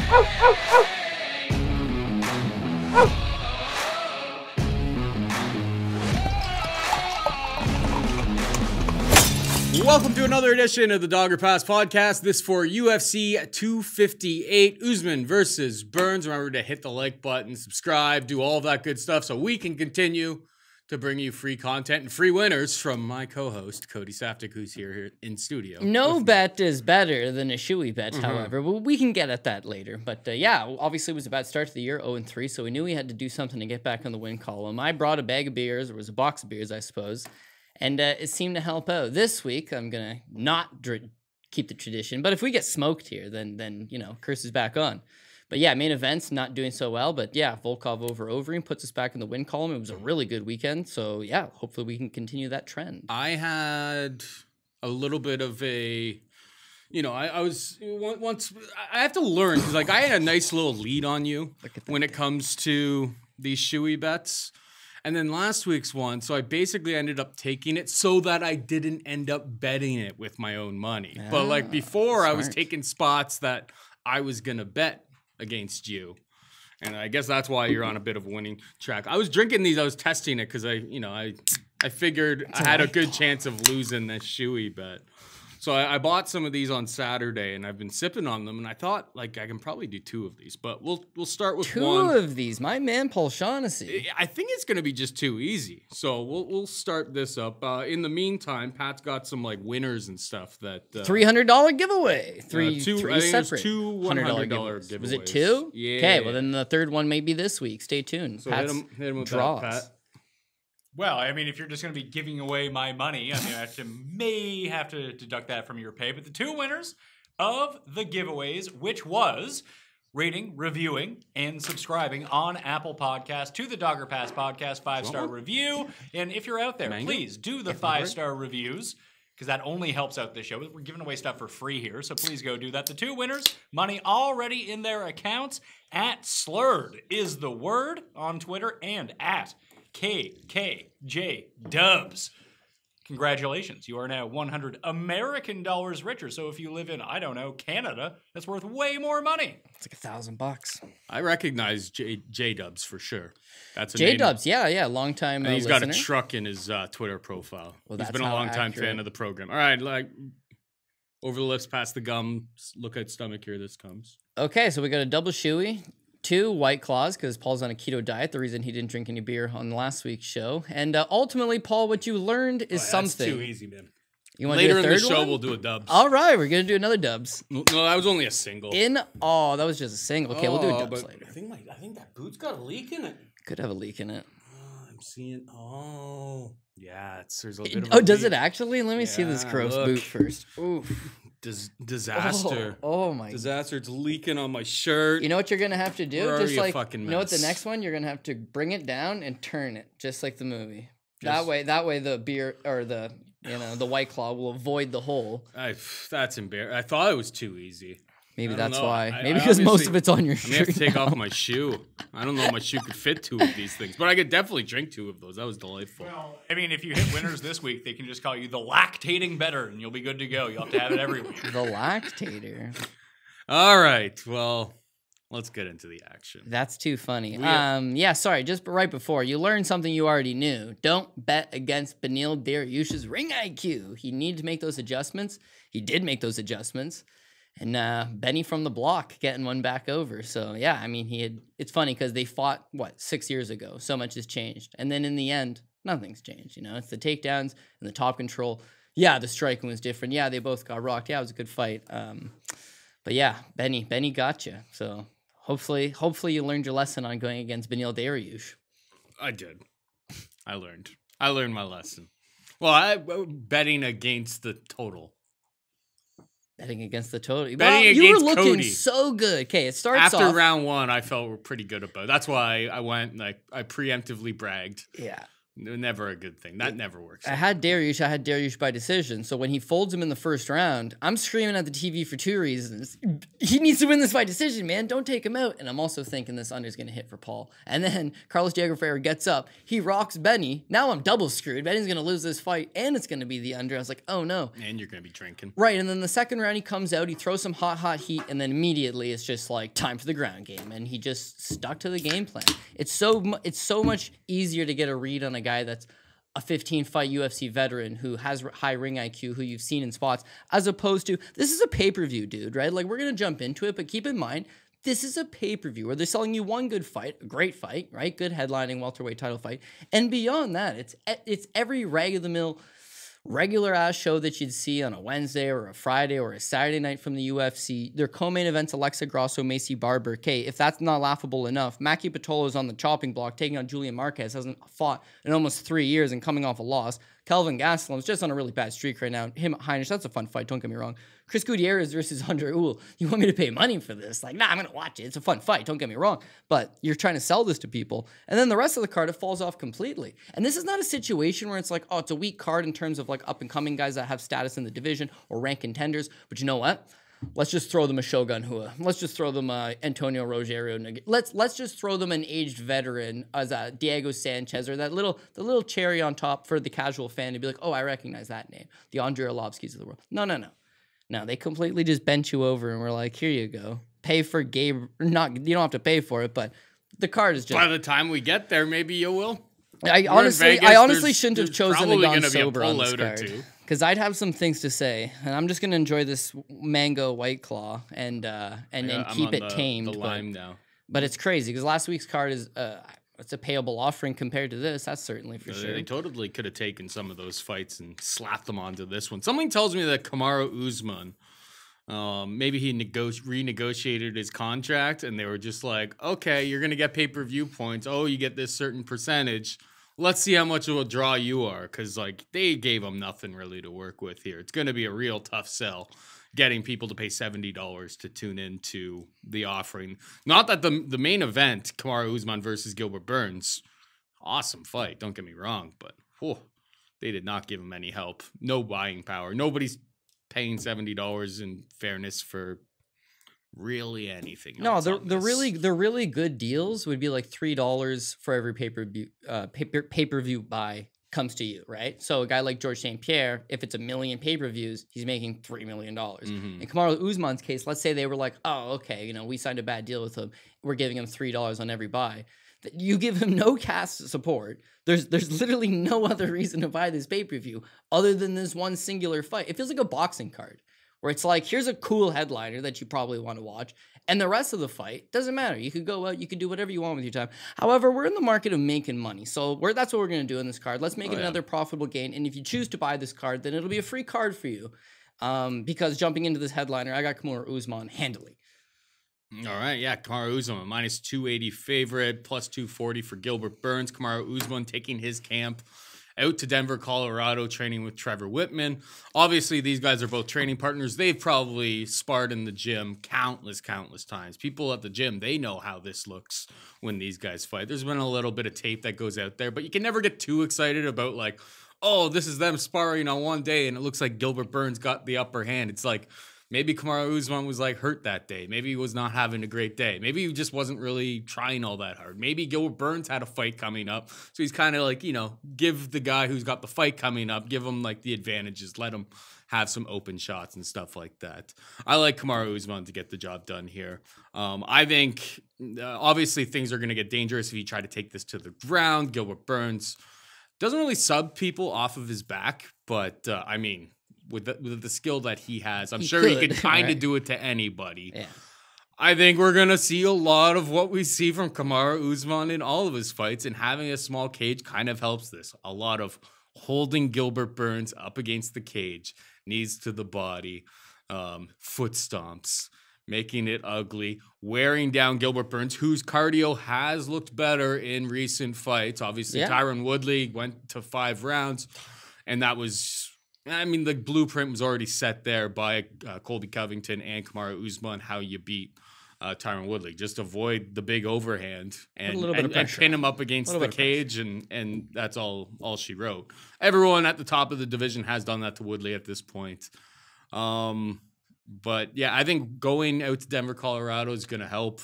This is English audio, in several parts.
Welcome to another edition of the Dogger Pass podcast. This for UFC 258, Usman versus Burns. Remember to hit the like button, subscribe, do all that good stuff so we can continue to bring you free content and free winners from my co-host, Cody Saftic, who's here in studio. No bet is better than a shoey bet, however. Well, we can get at that later. But yeah, obviously it was a bad start to the year, 0-3, so we knew we had to do something to get back on the win column. I brought a bag of beers, or it was a box of beers, I suppose. And it seemed to help out. This week, I'm going to not keep the tradition. But if we get smoked here, then you know, curse is back on. But yeah, main events, not doing so well. But yeah, Volkov over Overeem puts us back in the win column. It was a really good weekend. So yeah, hopefully we can continue that trend. I had a little bit of a... You know, I was once... I have to learn. Because like, I had a nice little lead on you when it comes to these shoey bets. And then last week's one, so I basically ended up taking it so that I didn't end up betting it with my own money. But like before, smart. I was taking spots that I was going to bet against you. And I guess that's why you're on a bit of a winning track. I was drinking these, I was testing it because I figured I had a good chance of losing this shoey bet. So I bought some of these on Saturday, and I've been sipping on them, and I thought, like, I can probably do 2 of these, but we'll start with one. 2 of these? My man, Paul Shaughnessy. I think it's going to be just too easy, so we'll start this up. In the meantime, Pat's got some, like, winners and stuff that... $300 giveaway. Three separate two $100 giveaways. Was it 2? Yeah. Okay, well, then the third one may be this week. Stay tuned. So Pat's hit him with draws. that, Pat. Well, I mean, if you're just going to be giving away my money, I mean, may have to deduct that from your pay. But the 2 winners of the giveaways, which was rating, reviewing, and subscribing on Apple Podcasts to the Dogger Pass Podcast 5-star review. And if you're out there, please do the 5-star reviews, because that only helps out the show. We're giving away stuff for free here, so please go do that. The 2 winners, money already in their accounts. At Slurred is the word on Twitter, and at KKJ Dubs. Congratulations. You are now $100 American richer. So if you live in, I don't know, Canada, that's worth way more money. It's like $1,000. I recognize J Dubs for sure. That's a J Dubs, yeah, long time. And he's listener. got a truck in his Twitter profile. Well, he's been a long time fan of the program. All right, like over the lips, past the gum. Look at stomach here. This comes. Okay, so we got a double shoey. 2 White Claws, because Paul's on a keto diet, the reason he didn't drink any beer on last week's show. And ultimately, Paul, what you learned is something. That's too easy, man. You want Later to do a in third the show, one? we'll do a dubs. All right, we're going to do another dubs. No, that was only a single. That was just a single. Okay, we'll do a dubs later. I think that boot's got a leak in it. Could have a leak in it. I'm seeing, yeah, there's a bit of a does leak. it actually? Let me see this gross boot first. Oof. Disaster. Oh my. Disaster. It's leaking on my shirt. You know what you're going to have to do? Where Just are you, like, fucking you know what, the mess? next one, you're going to have to bring it down and turn it, just like the movie. That way the beer, or the White Claw will avoid the hole. That's embarrassing. I thought it was too easy. Maybe that's why. Maybe because most of it's on your shirt. I may have to take off my shoe. I don't know if my shoe could fit 2 of these things, but I could definitely drink 2 of those. That was delightful. Well, I mean, if you hit winners this week, they can just call you the lactating better, and you'll be good to go. You'll have to have it every week. The lactator. All right. Well, let's get into the action. That's too funny. Yeah, sorry. Just right before, you learned something you already knew. Don't bet against Beneil Dariush's ring IQ. He needed to make those adjustments. He did make those adjustments. And Benny from the block getting one back over. So, yeah, I mean, it's funny because they fought, 6 years ago? So much has changed. And then in the end, nothing's changed. You know, it's the takedowns and the top control. Yeah, the striking was different. Yeah, they both got rocked. Yeah, it was a good fight. But yeah, Benny got you. So hopefully you learned your lesson on going against Beneil Dariush. I did. I learned my lesson. Well, I betting against the total. Betting against the total. Betting you were against looking Cody. so good. Okay, it starts After off. round 1, I felt pretty good about it. That's why I went, like, I preemptively bragged. Yeah. Never a good thing. That never works. I had Dariush by decision. So when he folds him in the first round, I'm screaming at the TV for 2 reasons. He needs to win this by decision, man. Don't take him out. And I'm also thinking this under's going to hit for Paul. And then Carlos Diego Ferreira gets up. He rocks Benny. Now I'm double screwed. Benny's going to lose this fight, and it's going to be the under. I was like, oh, no. And you're going to be drinking. Right, and then the second round, he comes out. He throws some hot heat, and then immediately it's just like time for the ground game. And he just stuck to the game plan. It's so much easier to get a read on a guy that's a 15-fight UFC veteran who has high ring IQ, who you've seen in spots, as opposed to, this is a pay-per-view, dude, right? Like, we're going to jump into it, but keep in mind, this is a pay-per-view where they're selling you one good fight, a great fight, right? Good headlining welterweight title fight. And beyond that, it's every rag-of-the-mill, regular-ass show that you'd see on a Wednesday or a Friday or a Saturday night from the UFC. Their co-main events, Alexa Grasso, Macy Barber. Okay, if that's not laughable enough, Maki Pitolo is on the chopping block, taking on Julian Marquez, hasn't fought in almost 3 years and coming off a loss. Kelvin Gastelum is just on a really bad streak right now. Him, Heinisch, that's a fun fight, don't get me wrong. Chris Gutierrez versus Andre Ewell. You want me to pay money for this? Like, nah, I'm going to watch it. It's a fun fight, don't get me wrong. But you're trying to sell this to people. And then the rest of the card, it falls off completely. And this is not a situation where it's like, oh, it's a weak card in terms of like up-and-coming guys that have status in the division or rank contenders. But you know what? Let's just throw them a Shogun Hua. Let's just throw them Antonio Rogerio. Let's just throw them an aged veteran as Diego Sanchez, or the little cherry on top for the casual fan to be like, oh, I recognize that name. The Andrei Arlovskis of the world. No, they completely just bent you over and were like, here you go. Pay for Gabe. You don't have to pay for it, but the card is just. By the time we get there, maybe you will. I honestly shouldn't have chosen to go sober on this card. Because I'd have some things to say, and I'm just gonna enjoy this mango White Claw and keep it tamed. The lime now. But it's crazy because last week's card is it's a payable offering compared to this. That's certainly for sure. They totally could have taken some of those fights and slapped them onto this one. Something tells me that Kamaru Usman, maybe he renegotiated his contract, and they were just like, okay, you're gonna get pay-per-view points. Oh, you get this certain percentage. Let's see how much of a draw you are, because like they gave him nothing really to work with here. It's going to be a real tough sell, getting people to pay $70 to tune into the offering. Not that the main event, Kamaru Usman versus Gilbert Burns, awesome fight. Don't get me wrong, but they did not give him any help. No buying power. Nobody's paying $70 in fairness for really anything. No, the really good deals would be like $3 for every pay-per-view buy comes to you, right? So a guy like George St. Pierre, if it's 1 million pay-per-views, he's making $3 million. In Kamaru Usman's case, let's say they were like, oh, okay, we signed a bad deal with him. We're giving him $3 on every buy. You give him no cast support. There's literally no other reason to buy this pay-per-view other than this one singular fight. It feels like a boxing card, where it's like, here's a cool headliner that you probably want to watch, and the rest of the fight doesn't matter. You could go out, you could do whatever you want with your time. However, we're in the market of making money, so that's what we're going to do in this card. Let's make it another profitable gain, and if you choose to buy this card, then it'll be a free card for you, because jumping into this headliner, I got Kamaru Usman handily. All right, yeah, Kamaru Usman, minus 280 favorite, plus 240 for Gilbert Burns. Kamaru Usman taking his camp out to Denver, Colorado, training with Trevor Whitman. Obviously, these guys are both training partners. They've probably sparred in the gym countless times. People at the gym, they know how this looks when these guys fight. There's been a little bit of tape that goes out there, but you can never get too excited about like, oh, this is them sparring on one day, and it looks like Gilbert Burns got the upper hand. It's like, maybe Kamaru Usman was like hurt that day. Maybe he was not having a great day. Maybe he just wasn't really trying all that hard. Maybe Gilbert Burns had a fight coming up. So he's kind of like, give the guy who's got the fight coming up, give him like the advantages, let him have some open shots and stuff like that. I like Kamaru Usman to get the job done here. I think obviously things are going to get dangerous if you try to take this to the ground. Gilbert Burns doesn't really sub people off of his back, but I mean, with the skill that he has, I'm sure he could kind of do it to anybody. Yeah. I think we're going to see a lot of what we see from Kamaru Usman in all of his fights, and having a small cage kind of helps this. A lot of holding Gilbert Burns up against the cage, knees to the body, foot stomps, making it ugly, wearing down Gilbert Burns, whose cardio has looked better in recent fights. Obviously, Tyron Woodley went to 5 rounds, and that was... I mean, the blueprint was already set there by Colby Covington and Kamaru Usman, how you beat Tyron Woodley. Just avoid the big overhand and pressure. pin him up against the cage, and that's all she wrote. Everyone at the top of the division has done that to Woodley at this point. But yeah, I think going out to Denver, Colorado is going to help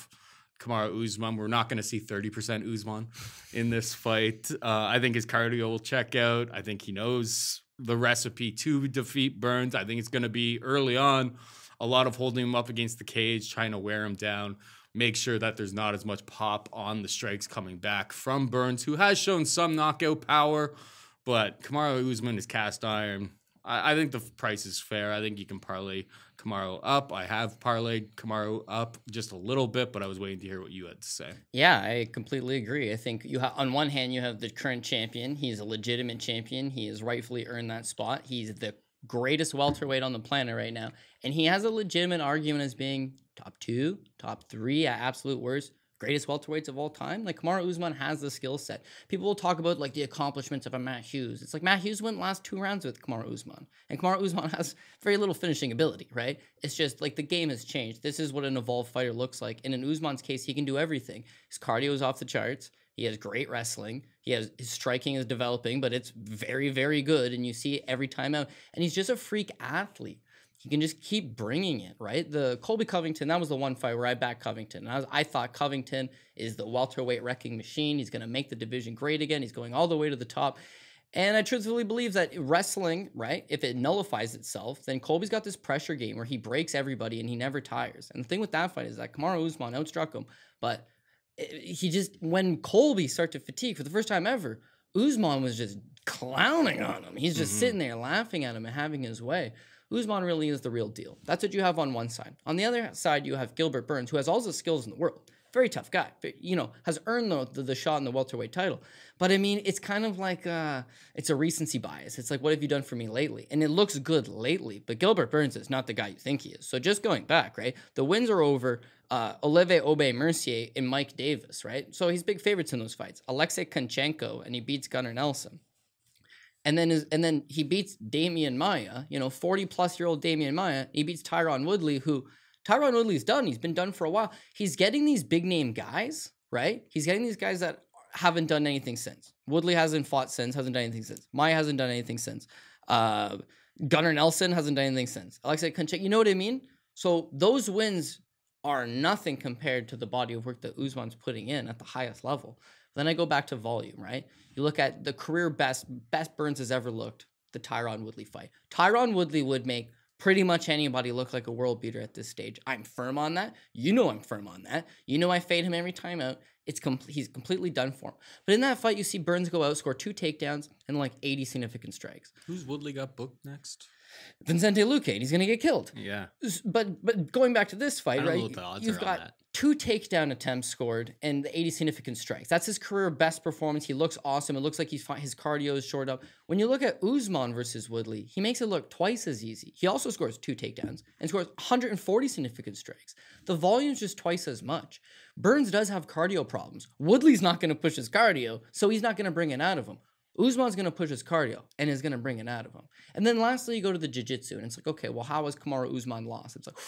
Kamaru Usman. We're not going to see 30% Usman in this fight. I think his cardio will check out. I think he knows the recipe to defeat Burns. I think it's going to be early on a lot of holding him up against the cage, trying to wear him down, make sure that there's not as much pop on the strikes coming back from Burns, who has shown some knockout power, but Kamaru Usman is cast iron. I think the price is fair. I think you can parlay Kamaru up. I have parlayed Kamaru up just a little bit, but I was waiting to hear what you had to say. Yeah, I completely agree. I think on one hand, you have the current champion. He's a legitimate champion. He has rightfully earned that spot. He's the greatest welterweight on the planet right now. And he has a legitimate argument as being top 2, top 3 at absolute worst, greatest welterweights of all time. Like, Kamaru Usman has the skill set. People will talk about like the accomplishments of a Matt Hughes. It's like Matt Hughes went last 2 rounds with Kamaru Usman, and Kamaru Usman has very little finishing ability, right? It's just like the game has changed. This is what an evolved fighter looks like. And in Usman's case, he can do everything. His cardio is off the charts. He has great wrestling. His striking is developing, but it's very, very good. And you see it every time out. And he's just a freak athlete. He can just keep bringing it, right? The Colby Covington, that was the one fight where I backed Covington. And I thought Covington is the welterweight wrecking machine. He's going to make the division great again. He's going all the way to the top. And I truthfully believe that wrestling, right, if it nullifies itself, then Colby's got this pressure game where he breaks everybody and he never tires. And the thing with that fight is that Kamaru Usman outstruck him, but he just, when Colby started to fatigue for the first time ever, Usman was just clowning on him. He's just sitting there laughing at him and having his way. Usman really is the real deal. That's what you have on one side. On the other side, you have Gilbert Burns, who has all the skills in the world. Very tough guy, but, you know, has earned the shot in the welterweight title. But I mean, it's kind of like it's a recency bias. It's like, what have you done for me lately? And it looks good lately, but Gilbert Burns is not the guy you think he is. So just going back, right? The wins are over Olivier Aubé-Mercier and Mike Davis, right? So he's big favorites in those fights. Alexei Konchenko, and he beats Gunnar Nelson. And then he beats Damian Maia, you know, 40-plus-year-old Damian Maia. He beats Tyron Woodley, who Tyron Woodley's done. He's been done for a while. He's getting these big-name guys, right? He's getting these guys that haven't done anything since. Woodley hasn't fought since, hasn't done anything since. Maia hasn't done anything since. Gunnar Nelson hasn't done anything since. Alexei Konchenko, you know what I mean? So those wins are nothing compared to the body of work that Usman's putting in at the highest level. Then I go back to volume, right? You look at the career best Burns has ever looked, the Tyron Woodley fight. Tyron Woodley would make pretty much anybody look like a world beater at this stage. I'm firm on that. You know I'm firm on that. You know I fade him every time out. He's completely done for him. But in that fight, you see Burns go out, score 2 takedowns, and like 80 significant strikes. Who's Woodley got booked next? Vincente Luque, and he's going to get killed. Yeah. But going back to this fight, I don't right? know what the odds You've are on got that. 2 takedown attempts scored and 80 significant strikes. That's his career best performance. He looks awesome. It looks like his cardio is shored up. When you look at Usman versus Woodley, he makes it look twice as easy. He also scores 2 takedowns and scores 140 significant strikes. The volume's just twice as much. Burns does have cardio problems. Woodley's not going to push his cardio, so he's not going to bring it out of him. Usman's going to push his cardio and is going to bring it out of him. And then lastly, you go to the jiu-jitsu, and it's like, okay, well, how has Kamaru Usman lost? It's like,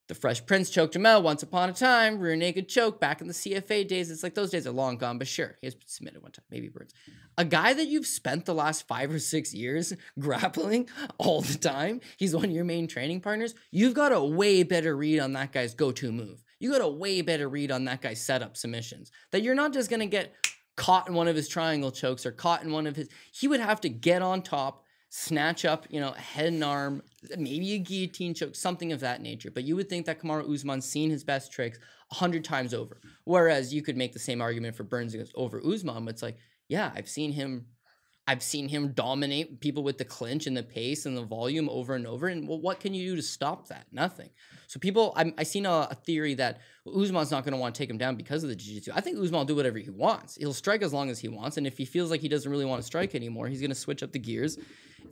the Fresh Prince choked him out once upon a time, rear naked choke back in the CFA days. It's like those days are long gone, but sure, he has been submitted one time, maybe Burns. A guy that you've spent the last 5 or 6 years grappling all the time, he's one of your main training partners, you've got a way better read on that guy's go-to move. You got a way better read on that guy's setup submissions, that you're not just going to get caught in one of his triangle chokes or caught in one of his, he would have to get on top, snatch up, you know, a head and arm, maybe a guillotine choke, something of that nature. But you would think that Kamaru Usman's seen his best tricks 100 times over. Whereas you could make the same argument for Burns over Usman, but it's like, yeah, I've seen him dominate people with the clinch and the pace and the volume over and over. And well, what can you do to stop that? Nothing. So people, I seen a theory that Usman's not going to want to take him down because of the jiu-jitsu. I think Usman will do whatever he wants. He'll strike as long as he wants. And if he feels like he doesn't really want to strike anymore, he's going to switch up the gears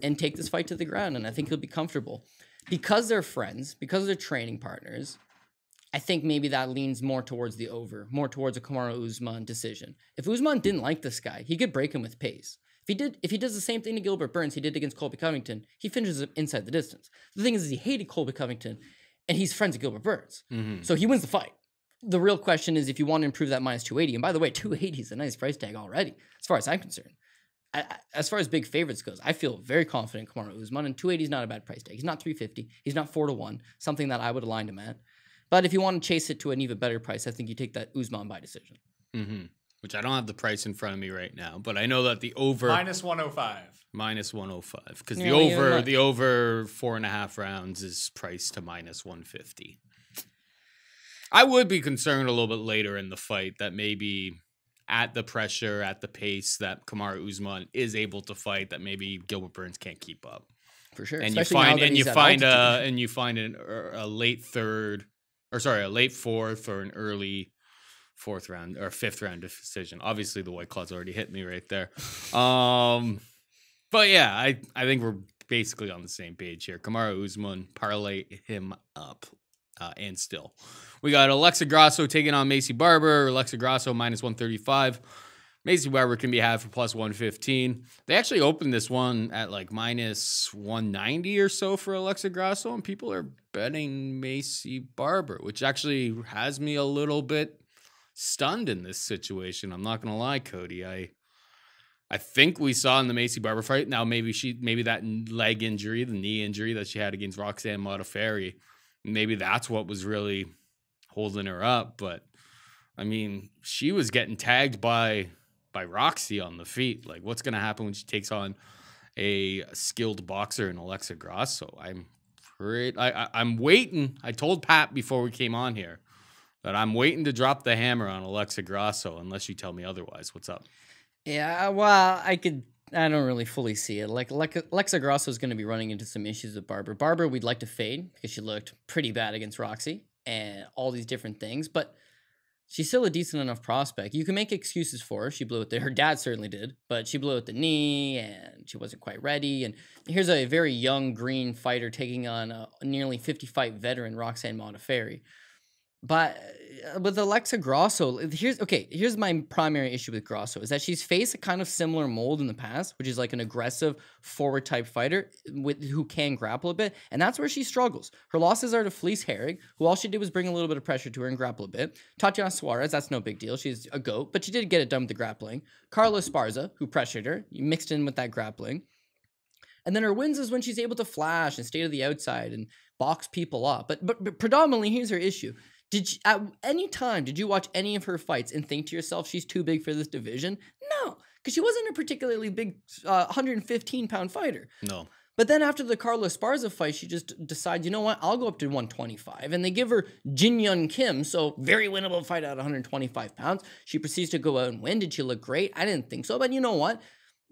and take this fight to the ground. And I think he'll be comfortable. Because they're friends, because they're training partners, I think maybe that leans more towards the over, more towards a Kamaru Usman decision. If Usman didn't like this guy, he could break him with pace. If he does the same thing to Gilbert Burns he did against Colby Covington, he finishes him inside the distance. The thing is he hated Colby Covington, and he's friends with Gilbert Burns. So he wins the fight. The real question is if you want to improve that minus 280, and by the way, 280 is a nice price tag already, as far as I'm concerned. As far as big favorites goes, I feel very confident in Kamaru Usman, and 280 is not a bad price tag. He's not 350. He's not 4-1, something that I would align him at. But if you want to chase it to an even better price, I think you take that Usman by decision. Which I don't have the price in front of me right now, but I know that the over minus 105. Minus 105 because Yeah, the over 4.5 rounds is priced to minus 150. I would be concerned a little bit later in the fight that maybe at the pressure, at the pace that Kamaru Usman is able to fight, that maybe Gilbert Burns can't keep up. For sure. And Especially you find a late a late fourth or an early fourth round or fifth round decision. Obviously, the White Claws already hit me right there. But yeah, I think we're basically on the same page here. Kamaru Usman, parlay him up. And still, we got Alexa Grasso taking on Macy Barber. Alexa Grasso minus 135. Macy Barber can be had for plus 115. They actually opened this one at like minus 190 or so for Alexa Grasso, and people are betting Macy Barber, which actually has me a little bit stunned in this situation. I'm not gonna lie, Cody. I think we saw in the Macy Barber fight. Now maybe that leg injury, the knee injury that she had against Roxanne Modafferi, maybe that's what was really holding her up. But I mean, she was getting tagged by Roxy on the feet. Like, what's gonna happen when she takes on a skilled boxer in Alexa Grasso? I'm waiting. I told Pat before we came on here that I'm waiting to drop the hammer on Alexa Grasso unless you tell me otherwise. What's up? Yeah, well, I don't really fully see it. Like Alexa Grasso is going to be running into some issues with Barber. Barber, we'd like to fade because she looked pretty bad against Roxy and all these different things, but she's still a decent enough prospect. You can make excuses for her. She blew it there. Her dad certainly did, but she blew at the knee and she wasn't quite ready. And here's a very young green fighter taking on a nearly 50-fight veteran, Roxanne Modafferi. But with Alexa Grasso, here's my primary issue with Grasso is that she's faced a kind of similar mold in the past, which is like an aggressive forward type fighter who can grapple a bit, and that's where she struggles. Her losses are to Felice Herrig, who all she did was bring a little bit of pressure to her and grapple a bit. Tatiana Suarez, that's no big deal. She's a goat, but she did get it done with the grappling. Carla Esparza, who pressured her, mixed in with that grappling. And then her wins is when she's able to flash and stay to the outside and box people up. But predominantly, here's her issue. At any time, did you watch any of her fights and think to yourself, she's too big for this division? No, because she wasn't a particularly big 115-pound fighter. No. But then after the Carla Esparza fight, she just decides, you know what, I'll go up to 125. And they give her Jin Yun Kim, so very winnable fight at 125 pounds. She proceeds to go out and win. Did she look great? I didn't think so, but you know what?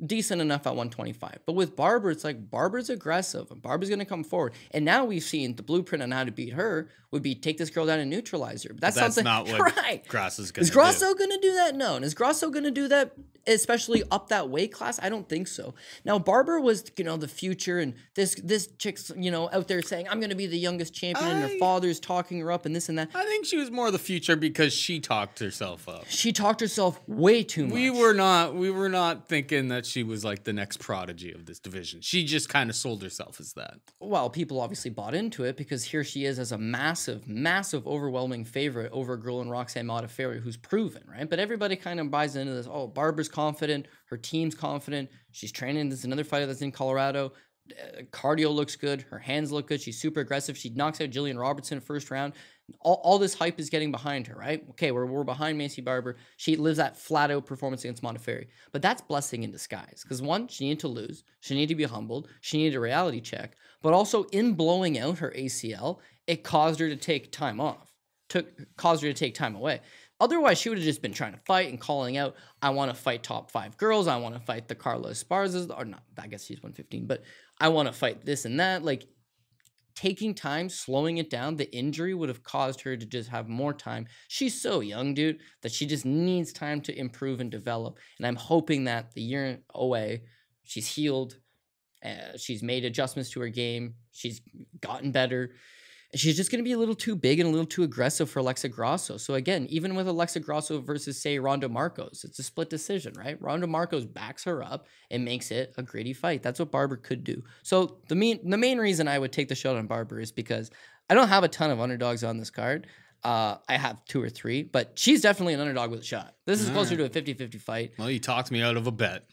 Decent enough at 125. But with Barber, it's like Barber's aggressive and Barber's going to come forward. And now we've seen the blueprint on how to beat her would be take this girl down and neutralize her. But that's something, not what Grasso's going to do. Is Grasso going to do that? No. And is Grasso going to do that, especially up that weight class? I don't think so. Now, Barber was, the future, and this chick's, out there saying, I'm going to be the youngest champion, and her father's talking her up and this and that. I think she was more the future because she talked herself up. She talked herself way too much. We were not thinking that she was like the next prodigy of this division. She just kind of sold herself as that. Well, people obviously bought into it because here she is as a massive, overwhelming favorite over a girl in Roxanne Modafferi who's proven, right? But everybody kind of buys into this. Oh, Barber's confident. Her team's confident. She's training. There's another fighter that's in Colorado. Cardio looks good. Her hands look good. She's super aggressive. She knocks out Jillian Robertson first round. All this hype is getting behind her, right? Okay, we're behind Macy Barber. She lives that flat-out performance against Modafferi. But that's blessing in disguise. Because one, she needed to lose. She needed to be humbled. She needed a reality check. But also, in blowing out her ACL, it caused her to take time off. Caused her to take time away. Otherwise, she would have just been trying to fight and calling out, I want to fight top 5 girls. I want to fight the Carla Esparzas. Or not, I guess she's 115. But I want to fight this and that. Like, taking time, slowing it down, the injury would have caused her to just have more time. She's so young, dude, that she just needs time to improve and develop. And I'm hoping that the year away, she's healed. She's made adjustments to her game. She's gotten better. She's just going to be a little too big and a little too aggressive for Alexa Grasso. So again, even with Alexa Grasso versus, say, Ronda Marcos, it's a split decision, right? Ronda Marcos backs her up and makes it a gritty fight. That's what Barber could do. So the main reason I would take the shot on Barber is because I don't have a ton of underdogs on this card. I have 2 or 3, but she's definitely an underdog with a shot. This is closer to a 50-50 fight. Well, you talked me out of a bet.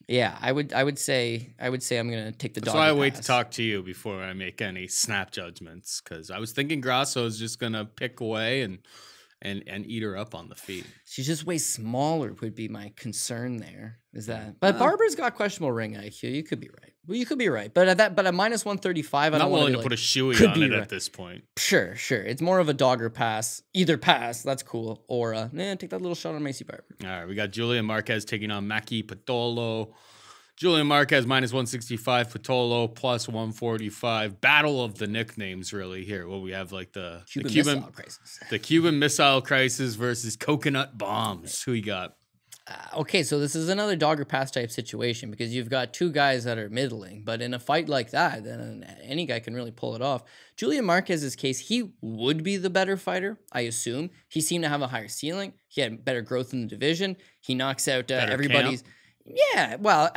Yeah, I would say I'm gonna take the dog. That's why I wait to talk to you before I make any snap judgments, because I was thinking Grasso is just gonna pick away and eat her up on the feet. She's just way smaller would be my concern there. Is that? But Barber's got questionable ring IQ. You could be right. Well, you could be right. But at minus 135, I'm not willing to put a shoey on it at this point. Sure. It's more of a dogger pass. Either pass, that's cool. Or take that little shot on Macy Barber. All right, we got Julian Marquez taking on Maki Pitolo. Julian Marquez minus 165, Pitolo plus 145. Battle of the nicknames, really here. Well, we have like the Cuban Missile Crisis versus Coconut Bombs. Who you got? Okay, so this is another dogger pass type situation because you've got 2 guys that are middling, but in a fight like that, then any guy can really pull it off. Julian Marquez's case, he would be the better fighter, I assume. He seemed to have a higher ceiling. He had better growth in the division. He knocks out everybody's. Camp. Yeah, well,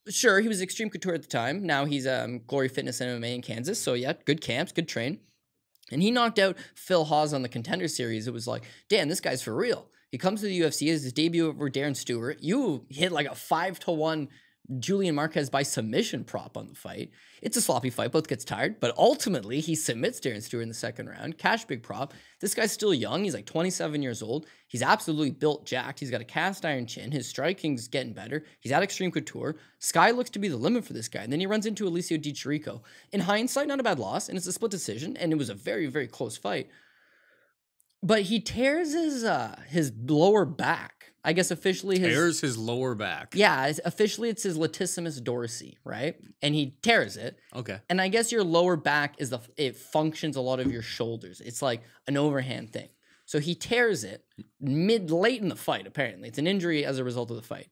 sure, he was Extreme Couture at the time. Now he's Glory Fitness and MMA in Kansas. So yeah, good camps, good train. And he knocked out Phil Hawes on the Contender Series. It was like, damn, this guy's for real. He comes to the UFC as his debut over Darren Stewart. You hit like a 5-1 Julian Marquez by submission prop on the fight. It's a sloppy fight. Both gets tired. But ultimately, he submits Darren Stewart in the second round. Cash big prop. This guy's still young. He's like 27 years old. He's absolutely built jacked. He's got a cast iron chin. His striking's getting better. He's at Extreme Couture. Sky looks to be the limit for this guy. And then he runs into Alicio Di Chirico. In hindsight, not a bad loss. And it's a split decision. And it was a very, very close fight. But he tears his lower back. I guess officially his lower back. Yeah, officially it's his latissimus dorsi, right? And he tears it. Okay. And I guess your lower back it functions a lot of your shoulders. It's like an overhand thing. So he tears it late in the fight, apparently. It's an injury as a result of the fight.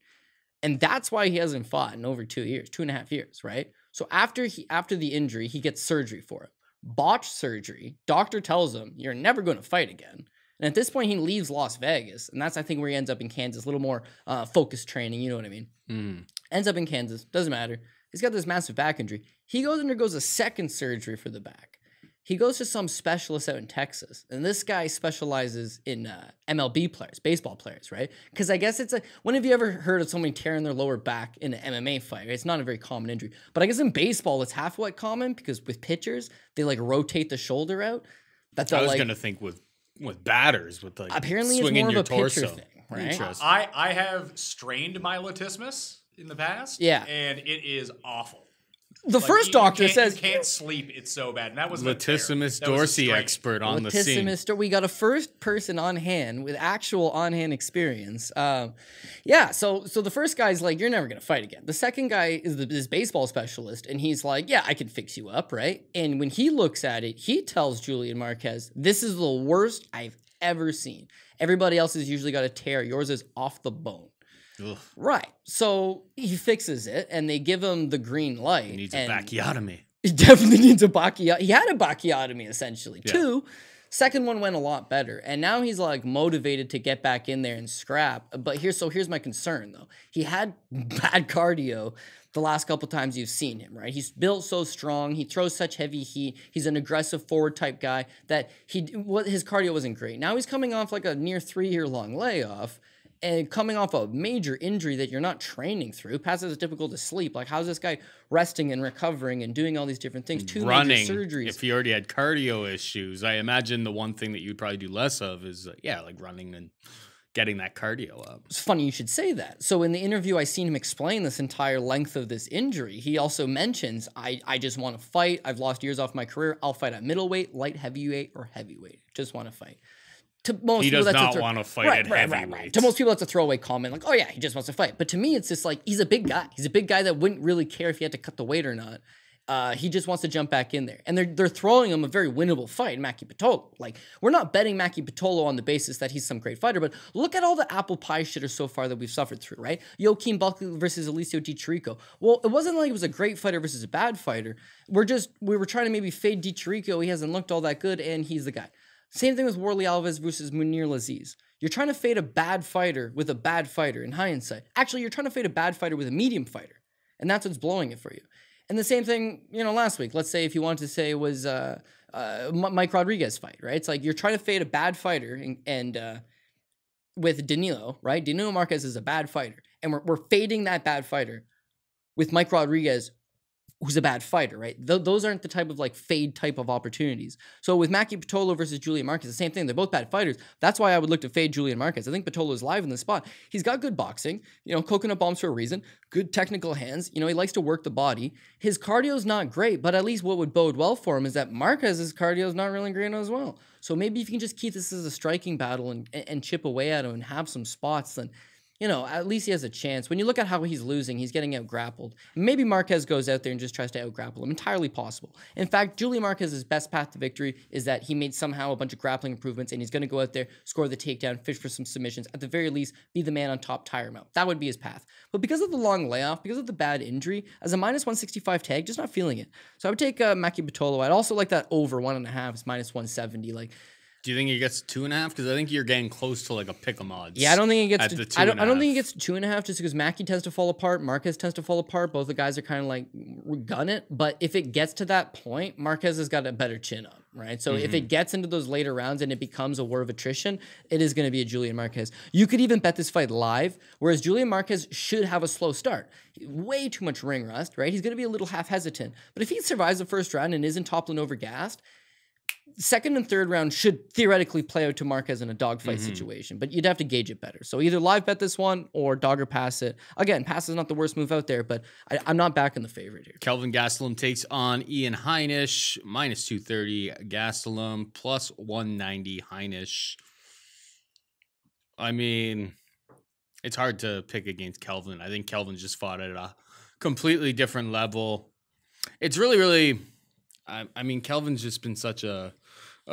And that's why he hasn't fought in over 2 years, 2.5 years, right? So after the injury, he gets surgery for it. Botched surgery. Doctor tells him, you're never going to fight again. And at this point, he leaves Las Vegas. And that's, I think, where he ends up in Kansas. A little more focused training, you know what I mean? Ends up in Kansas. Doesn't matter. He's got this massive back injury. He undergoes a second surgery for the back. He goes to some specialist out in Texas. And this guy specializes in MLB players, baseball players, right? Because I guess when have you ever heard of somebody tearing their lower back in an MMA fight? It's not a very common injury. But I guess in baseball, it's half what common because with pitchers, they like rotate the shoulder out. I was going to think with batters, with like apparently swinging it's more your of a torso. pitcher thing, right? I have strained my latissimus in the past. Yeah. And it is awful. The first doctor says you can't sleep. It's so bad. And that was latissimus dorsi expert on the scene. We got a first person on hand with actual on hand experience. Yeah. So the first guy's like, you're never gonna fight again. The second guy is this baseball specialist, and he's like, yeah, I can fix you up, right? And when he looks at it, he tells Julian Marquez, this is the worst I've ever seen. Everybody else has usually got a tear. Yours is off the bone. Ugh. Right. So he fixes it and they give him the green light. He needs a bacchiotomy. He definitely needs a bacchiotomy. He had a bacchiotomy essentially. Yeah. 2. Second one went a lot better. And now he's like motivated to get back in there and scrap. But here's my concern though. He had bad cardio the last couple times you've seen him, right? He's built so strong. He throws such heavy heat. He's an aggressive forward type guy that his cardio wasn't great. Now he's coming off like a near 3-year-long layoff. And coming off a major injury that you're not training through, passes is difficult to sleep. Like, how's this guy resting and recovering and doing all these different things? 2 major surgeries. If he already had cardio issues, I imagine the one thing that you'd probably do less of is, like running and getting that cardio up. It's funny you should say that. So in the interview, I seen him explain this entire length of this injury. He also mentions, I just want to fight. I've lost years off my career. I'll fight at middleweight, light heavyweight, or heavyweight. Just want to fight. To most he people, does not want to fight at heavyweight. Right. To most people, that's a throwaway comment. Like, oh yeah, he just wants to fight. But to me, it's just like, he's a big guy. He's a big guy that wouldn't really care if he had to cut the weight or not. He just wants to jump back in there. And they're throwing him a very winnable fight, Maki Pitolo. Like, we're not betting Maki Pitolo on the basis that he's some great fighter, but look at all the apple pie shitter so far that we've suffered through, right? Joaquin Buckley versus Alicio Di Chirico. Well, it wasn't like it was a great fighter versus a bad fighter. We were trying to maybe fade Di Chirico. He hasn't looked all that good, and he's the guy. Same thing with Warley Alves versus Munir Laziz. You're trying to fade a bad fighter with a bad fighter in hindsight. Actually, you're trying to fade a bad fighter with a medium fighter. And that's what's blowing it for you. And the same thing, last week. Let's say if you wanted to say it was Mike Rodriguez fight, right? It's like you're trying to fade a bad fighter and with Danilo, right? Danilo Marquez is a bad fighter. And we're fading that bad fighter with Mike Rodriguez, who's a bad fighter, right? Those aren't the type of like fade type of opportunities. So with Maki Pitolo versus Julian Marquez, the same thing. They're both bad fighters. That's why I would look to fade Julian Marquez. I think Pitolo is live in the spot. He's got good boxing, coconut bombs for a reason, good technical hands. He likes to work the body. His cardio's not great, but at least what would bode well for him is that Marquez's cardio is not really great as well. So maybe if you can just keep this as a striking battle and chip away at him and have some spots, then at least he has a chance. When you look at how he's losing, he's getting out-grappled. Maybe Marquez goes out there and just tries to out-grapple him. Entirely possible. In fact, Julian Marquez's best path to victory is that he made somehow a bunch of grappling improvements, and he's going to go out there, score the takedown, fish for some submissions, at the very least, be the man on top, tire him out. That would be his path. But because of the long layoff, because of the bad injury, as a minus 165 tag, just not feeling it. So I would take Maki Pitolo. I'd also like that over 1.5. It's minus 170. Do you think he gets 2.5? Because I think you're getting close to like a pick'em odds. Yeah, I don't think it gets to 2.5. I don't think it gets to 2.5 just because Mackie tends to fall apart, Marquez tends to fall apart. Both the guys are kind of like gun it. But if it gets to that point, Marquez has got a better chin up, right? So if it gets into those later rounds and it becomes a war of attrition, it is going to be a Julian Marquez. You could even bet this fight live, whereas Julian Marquez should have a slow start. Way too much ring rust, right? He's going to be a little half hesitant. But if he survives the first round and isn't toppling over gassed, second and third round should theoretically play out to Marquez in a dogfight situation, but you'd have to gauge it better. So either live bet this one or dog or pass it. Again, pass is not the worst move out there, but I'm not backing the favorite here. Kelvin Gastelum takes on Ian Heinisch, minus 230 Gastelum, plus 190 Heinisch. I mean, it's hard to pick against Kelvin. I think Kelvin just fought at a completely different level. It's really... I mean, Kelvin's just been such a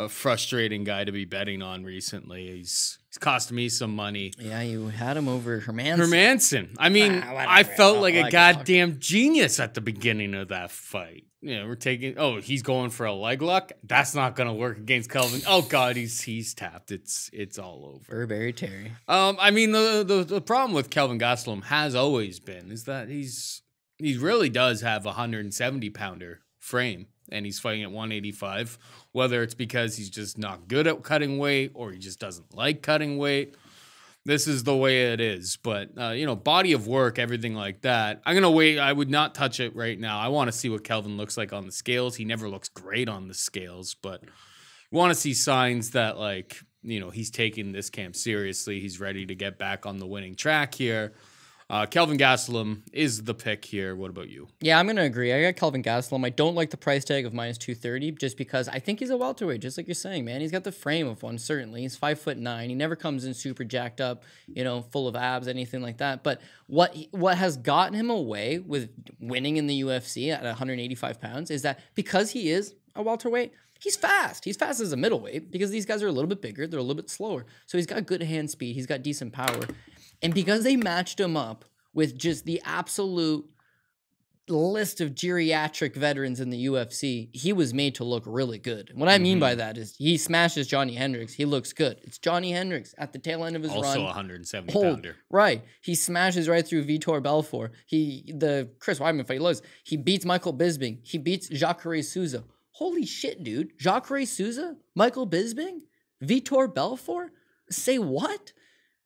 frustrating guy to be betting on recently. He's cost me some money. Yeah, you had him over Hermanson. I mean, I felt like a goddamn genius at the beginning of that fight. We're taking, he's going for a leg lock. That's not going to work against Kelvin. Oh, God, he's tapped. It's all over. Burberry Terry. I mean, the problem with Kelvin Gastelum has always been is that he really does have a 170-pounder frame. And he's fighting at 185, whether it's because he's just not good at cutting weight or he just doesn't like cutting weight. This is the way it is. But, body of work, everything like that. I'm going to wait. I would not touch it right now. I want to see what Kelvin looks like on the scales. He never looks great on the scales, but want to see signs that, he's taking this camp seriously. He's ready to get back on the winning track here. Kelvin Gastelum is the pick here. What about you? Yeah, I'm going to agree. I got Kelvin Gastelum. I don't like the price tag of minus 230 just because I think he's a welterweight, just like you're saying, man. He's got the frame of one, certainly. He's 5'9". He never comes in super jacked up, full of abs, anything like that. But what has gotten him away with winning in the UFC at 185 pounds is that because he is a welterweight, he's fast. He's fast as a middleweight because these guys are a little bit bigger. They're a little bit slower. So he's got good hand speed. He's got decent power. And because they matched him up with just the absolute list of geriatric veterans in the UFC, he was made to look really good. And what I mean by that is he smashes Johnny Hendricks. He looks good. It's Johnny Hendricks at the tail end of his run. Also 170-pounder. Right. He smashes right through Vitor Belfort. The Chris Weidman fight, he beats Michael Bisping. He beats Jacare Souza. Holy shit, dude. Jacare Souza? Michael Bisping? Vitor Belfort? Say what?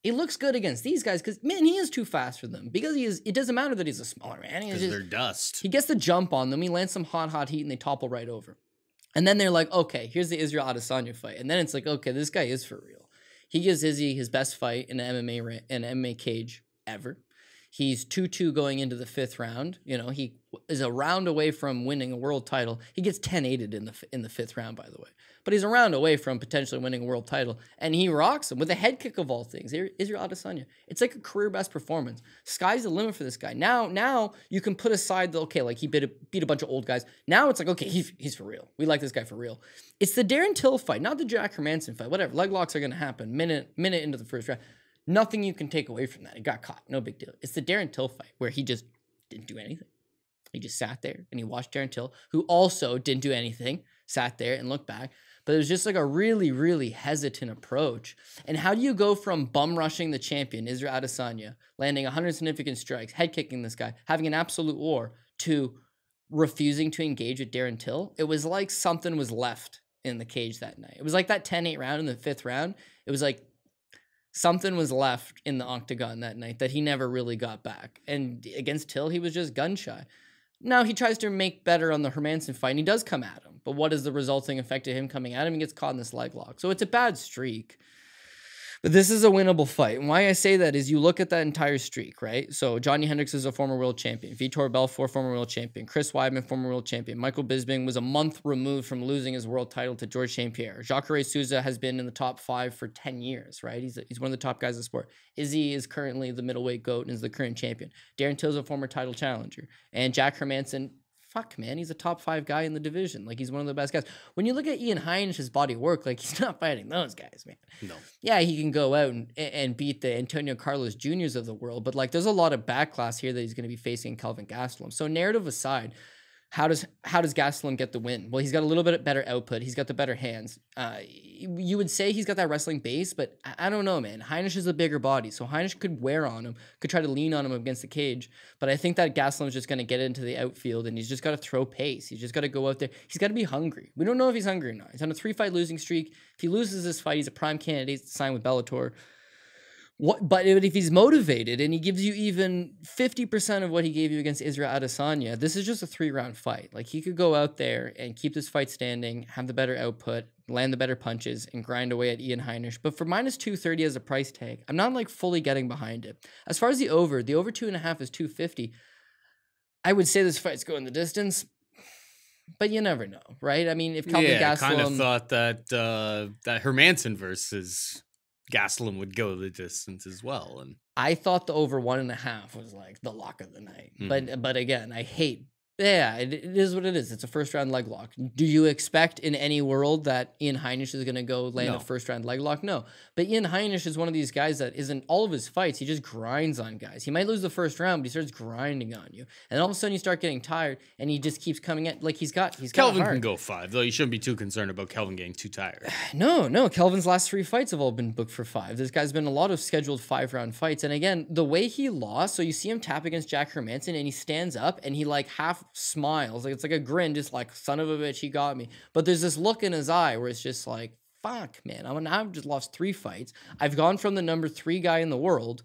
It looks good against these guys because, man, he is too fast for them. Because it doesn't matter that he's a smaller man. Because they're dust. He gets the jump on them. He lands some hot heat, and they topple right over. And then they're like, okay, here's the Israel Adesanya fight. And then it's like, okay, this guy is for real. He gives Izzy his best fight in an MMA cage ever. He's 2-2 going into the 5th round. He is a round away from winning a world title. He gets 10-8'd in the 5th round, by the way. But he's a round away from potentially winning a world title. And he rocks him with a head kick of all things. Israel Adesanya. It's like a career best performance. Sky's the limit for this guy. Now you can put aside he beat a bunch of old guys. Now it's like, okay, he's for real. We like this guy for real. It's the Darren Till fight, not the Jack Hermanson fight. Whatever. Leg locks are going to happen minute into the first round. Nothing you can take away from that. He got caught. No big deal. It's the Darren Till fight where he just didn't do anything. He just sat there and he watched Darren Till, who also didn't do anything, sat there and looked back. But it was just like a really, really hesitant approach. And how do you go from bum rushing the champion, Israel Adesanya, landing 100 significant strikes, head kicking this guy, having an absolute war, to refusing to engage with Darren Till, it was like something was left in the cage that night. It was like that 10-8 round in the 5th round. It was like something was left in the octagon that night that he never really got back. And against Till, he was just gun shy. Now he tries to make better on the Hermanson fight, and he does come at him. But what is the resulting effect of him coming at him? He gets caught in this leg lock. So it's a bad streak. But this is a winnable fight. And why I say that is you look at that entire streak, right? So Johnny Hendricks is a former world champion. Vitor Belfort, former world champion. Chris Weidman, former world champion. Michael Bisping was a month removed from losing his world title to Georges St. Pierre. Jacare Souza has been in the top 5 for 10 years, right? He's one of the top guys in the sport. Izzy is currently the middleweight GOAT and is the current champion. Darren Till is a former title challenger. And Jack Hermanson, fuck, man, he's a top 5 guy in the division. Like, he's one of the best guys. When you look at Ian Heinisch's body of work, like, he's not fighting those guys, man. No. Yeah, he can go out and beat the Antonio Carlos Juniors of the world, but, like, there's a lot of backclass here that he's going to be facing Kelvin Gastelum. So, narrative aside, how does Gastelum get the win? Well, he's got a little bit better output. He's got the better hands. You would say he's got that wrestling base, but I don't know, man. Heinisch is a bigger body, so Heinisch could wear on him, could try to lean on him against the cage. But I think that Gastelum's just going to get into the outfield, and he's just got to throw pace. He's just got to go out there. He's got to be hungry. We don't know if he's hungry or not. He's on a 3-fight losing streak. If he loses this fight, he's a prime candidate to sign with Bellator. But if he's motivated and he gives you even 50% of what he gave you against Israel Adesanya, this is just a 3-round fight. Like, he could go out there and keep this fight standing, have the better output, land the better punches, and grind away at Ian Heinisch. But for minus 230 as a price tag, I'm not, like, fully getting behind it. As far as the over 2.5 is 250. I would say this fight's going the distance, but you never know, right? I mean, if Kelvin Gastelum... I kind of thought that that Hermanson versus Gastelum would go the distance as well. And I thought the over 1.5 was like the lock of the night. But again, I hate. Yeah, it is what it is. It's a first-round leg lock. Do you expect in any world that Ian Heinisch is going to go land a first-round leg lock? No. But Ian Heinisch is one of these guys that isn't all of his fights. He just grinds on guys. He might lose the first round, but he starts grinding on you. And all of a sudden you start getting tired, and he just keeps coming at, like, he's got Kelvin heart. can go 5, though you shouldn't be too concerned about Kelvin getting too tired. No. Kelvin's last 3 fights have all been booked for 5. This guy's been a lot of scheduled 5-round fights. And again, the way he lost, so you see him tap against Jack Hermanson, and he stands up, and he, like, half smiles. Like, it's like a grin, just like, son of a bitch, he got me. But there's this look in his eye where it's just like, fuck, man, I've just lost 3 fights. I've gone from the number 3 guy in the world.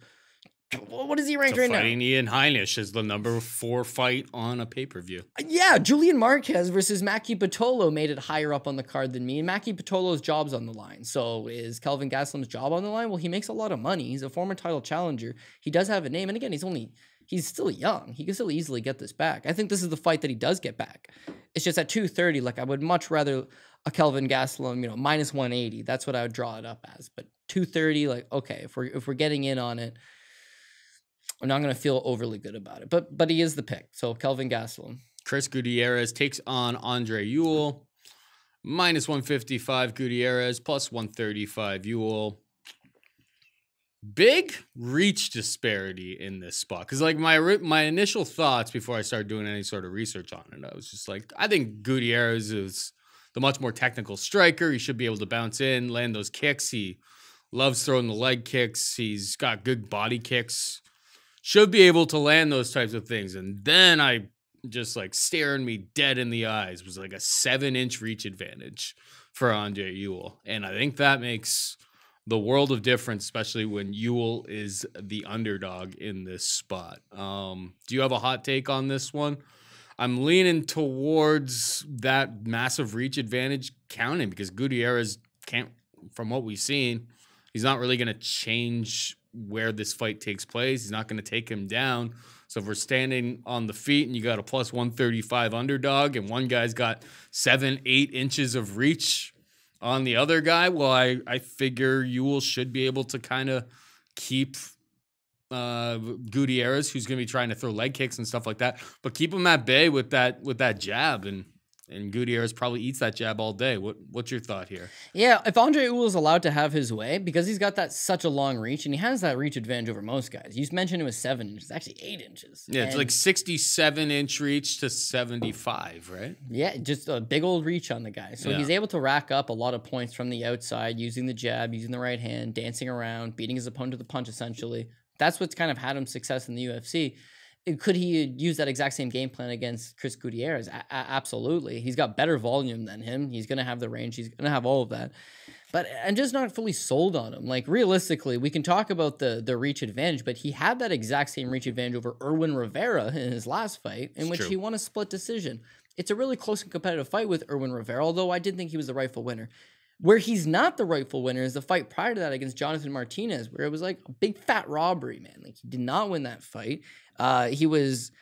What is he ranked right now? Fighting Ian Heinisch is the number 4 fight on a pay-per-view. Yeah, Julian Marquez versus Maki Pitolo made it higher up on the card than me, and Maki Pitolo's job's on the line. So is Kelvin Gastelum's job on the line? Well, he makes a lot of money. He's a former title challenger. He does have a name, and again, he's still young. He can still easily get this back. I think this is the fight that he does get back. It's just at 230, like, I would much rather a Kelvin Gastelum, minus 180. That's what I would draw it up as. But 230, like, okay, if we're getting in on it, I'm not going to feel overly good about it. But he is the pick. So Kelvin Gastelum. Chris Gutierrez takes on Andre Ewell. Minus 155 Gutierrez, plus 135 Ewell. Big reach disparity in this spot. Because, like, my initial thoughts before I started doing any sort of research on it, I was just like, I think Gutierrez is the much more technical striker. He should be able to bounce in, land those kicks. He loves throwing the leg kicks. He's got good body kicks. Should be able to land those types of things. And then I just, like, staring me dead in the eyes was like a 7-inch reach advantage for Andre Ewell. And I think that makes the world of difference, especially when Ewell is the underdog in this spot. Do you have a hot take on this one? I'm leaning towards that massive reach advantage counting because Gutierrez can't, from what we've seen, he's not really going to change where this fight takes place. He's not going to take him down. So if we're standing on the feet and you got a plus 135 underdog and one guy's got 7-8 inches of reach on the other guy, well, I figure Ewell should be able to kind of keep Gutierrez, who's going to be trying to throw leg kicks and stuff like that, but keep him at bay with that jab, and Gutierrez probably eats that jab all day. What's your thought here? Yeah, if Andre Ewell is allowed to have his way, because he's got such a long reach, and he has that reach advantage over most guys. You mentioned it was 7 inches, actually 8 inches. Yeah, it's like 67-inch reach to 75, right? Yeah, just a big old reach on the guy. So he's able to rack up a lot of points from the outside, using the jab, using the right hand, dancing around, beating his opponent to the punch, essentially. That's what's kind of had him success in the UFC. Could he use that exact same game plan against Chris Gutierrez? Absolutely. He's got better volume than him. He's going to have the range. He's going to have all of that. But I'm just not fully sold on him. Like, realistically, we can talk about the reach advantage, but he had that exact same reach advantage over Irwin Rivera in his last fight, in which he won a split decision. It's a really close and competitive fight with Irwin Rivera, although I did think he was the rightful winner. Where he's not the rightful winner is the fight prior to that against Jonathan Martinez, where it was like a big fat robbery, man. Like, he did not win that fight. He was,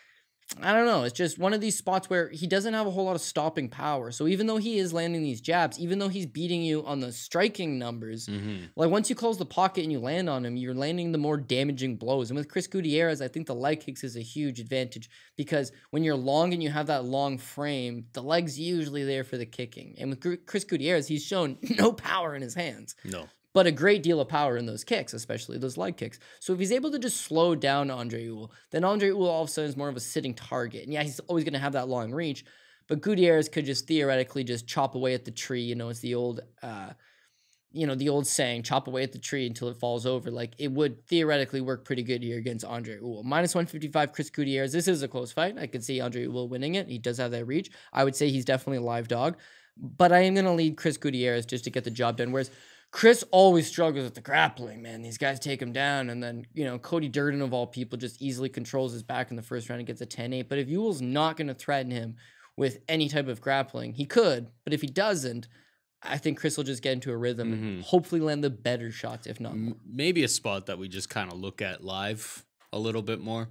I don't know, it's just one of these spots where he doesn't have a whole lot of stopping power. So even though he is landing these jabs, even though he's beating you on the striking numbers, like once you close the pocket and you land on him, you're landing the more damaging blows. And with Chris Gutierrez, I think the leg kicks is a huge advantage because when you're long and you have that long frame, the leg's usually there for the kicking. And with Chris Gutierrez, he's shown no power in his hands. No. But a great deal of power in those kicks, especially those leg kicks. So if he's able to just slow down Andre Ewell, then Andre Ewell all of a sudden is more of a sitting target. And yeah, he's always going to have that long reach, but Gutierrez could just theoretically just chop away at the tree. You know, it's the old, the old saying, chop away at the tree until it falls over. Like, it would theoretically work pretty good here against Andre Ewell. Minus 155, Chris Gutierrez. This is a close fight. I could see Andre Ewell winning it. He does have that reach. I would say he's definitely a live dog, but I am going to lead Chris Gutierrez just to get the job done. Whereas Chris always struggles with the grappling, man. These guys take him down, and then, Cody Durden, of all people, just easily controls his back in the first round and gets a 10-8. But if Ewell's not going to threaten him with any type of grappling, he could, but if he doesn't, I think Chris will just get into a rhythm and hopefully land the better shots, if not more. Maybe a spot that we just kind of look at live a little bit more.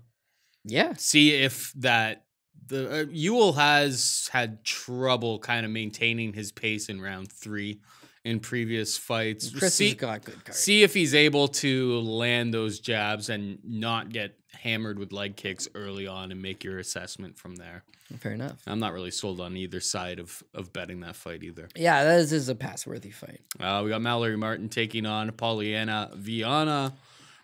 Yeah. See if that Ewell has had trouble kind of maintaining his pace in round 3 in previous fights. Chris has got good cardio. See if he's able to land those jabs and not get hammered with leg kicks early on and make your assessment from there. Fair enough. I'm not really sold on either side of betting that fight either. Yeah, this is a pass-worthy fight. We got Mallory Martin taking on Polyana Viana.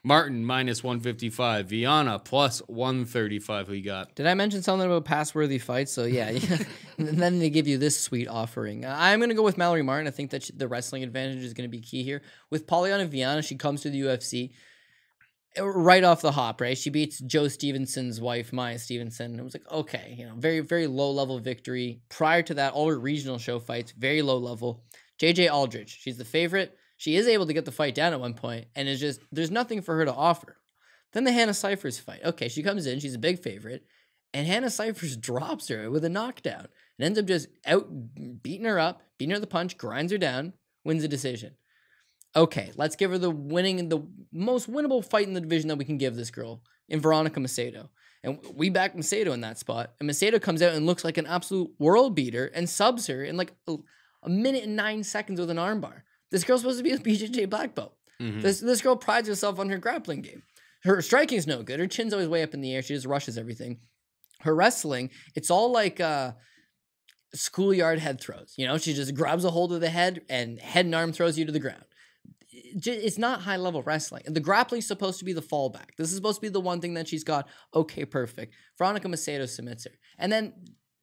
Martin minus 155. Viana plus 135. Who you got? Did I mention something about pass-worthy fights? So yeah, and then they give you this sweet offering. I'm going to go with Mallory Martin. I think that the wrestling advantage is going to be key here. With Polyana Viana, she comes to the UFC right off the hop, right? She beats Joe Stevenson's wife, Maya Stevenson. It was like, okay, very, very low-level victory. Prior to that, all her regional show fights, very low level. JJ Aldrich, she's the favorite. She is able to get the fight down at one point, and it's just, there's nothing for her to offer. Then the Hannah Cyphers fight. Okay, she comes in, she's a big favorite, and Hannah Cyphers drops her with a knockdown and ends up just beating her up, beating her the punch, grinds her down, wins the decision. Okay, let's give her the most winnable fight in the division that we can give this girl in Veronica Macedo. And we back Macedo in that spot, and Macedo comes out and looks like an absolute world beater and subs her in like a minute and 9 seconds with an armbar. This girl's supposed to be a BJJ black belt. This girl prides herself on her grappling game. Her striking's no good. Her chin's always way up in the air. She just rushes everything. Her wrestling, it's all like schoolyard head throws. She just grabs a hold of the head and arm throws you to the ground. It's not high-level wrestling. The grappling's supposed to be the fallback. This is supposed to be the one thing that she's got, okay, perfect. Veronica Macedo submits her. And then,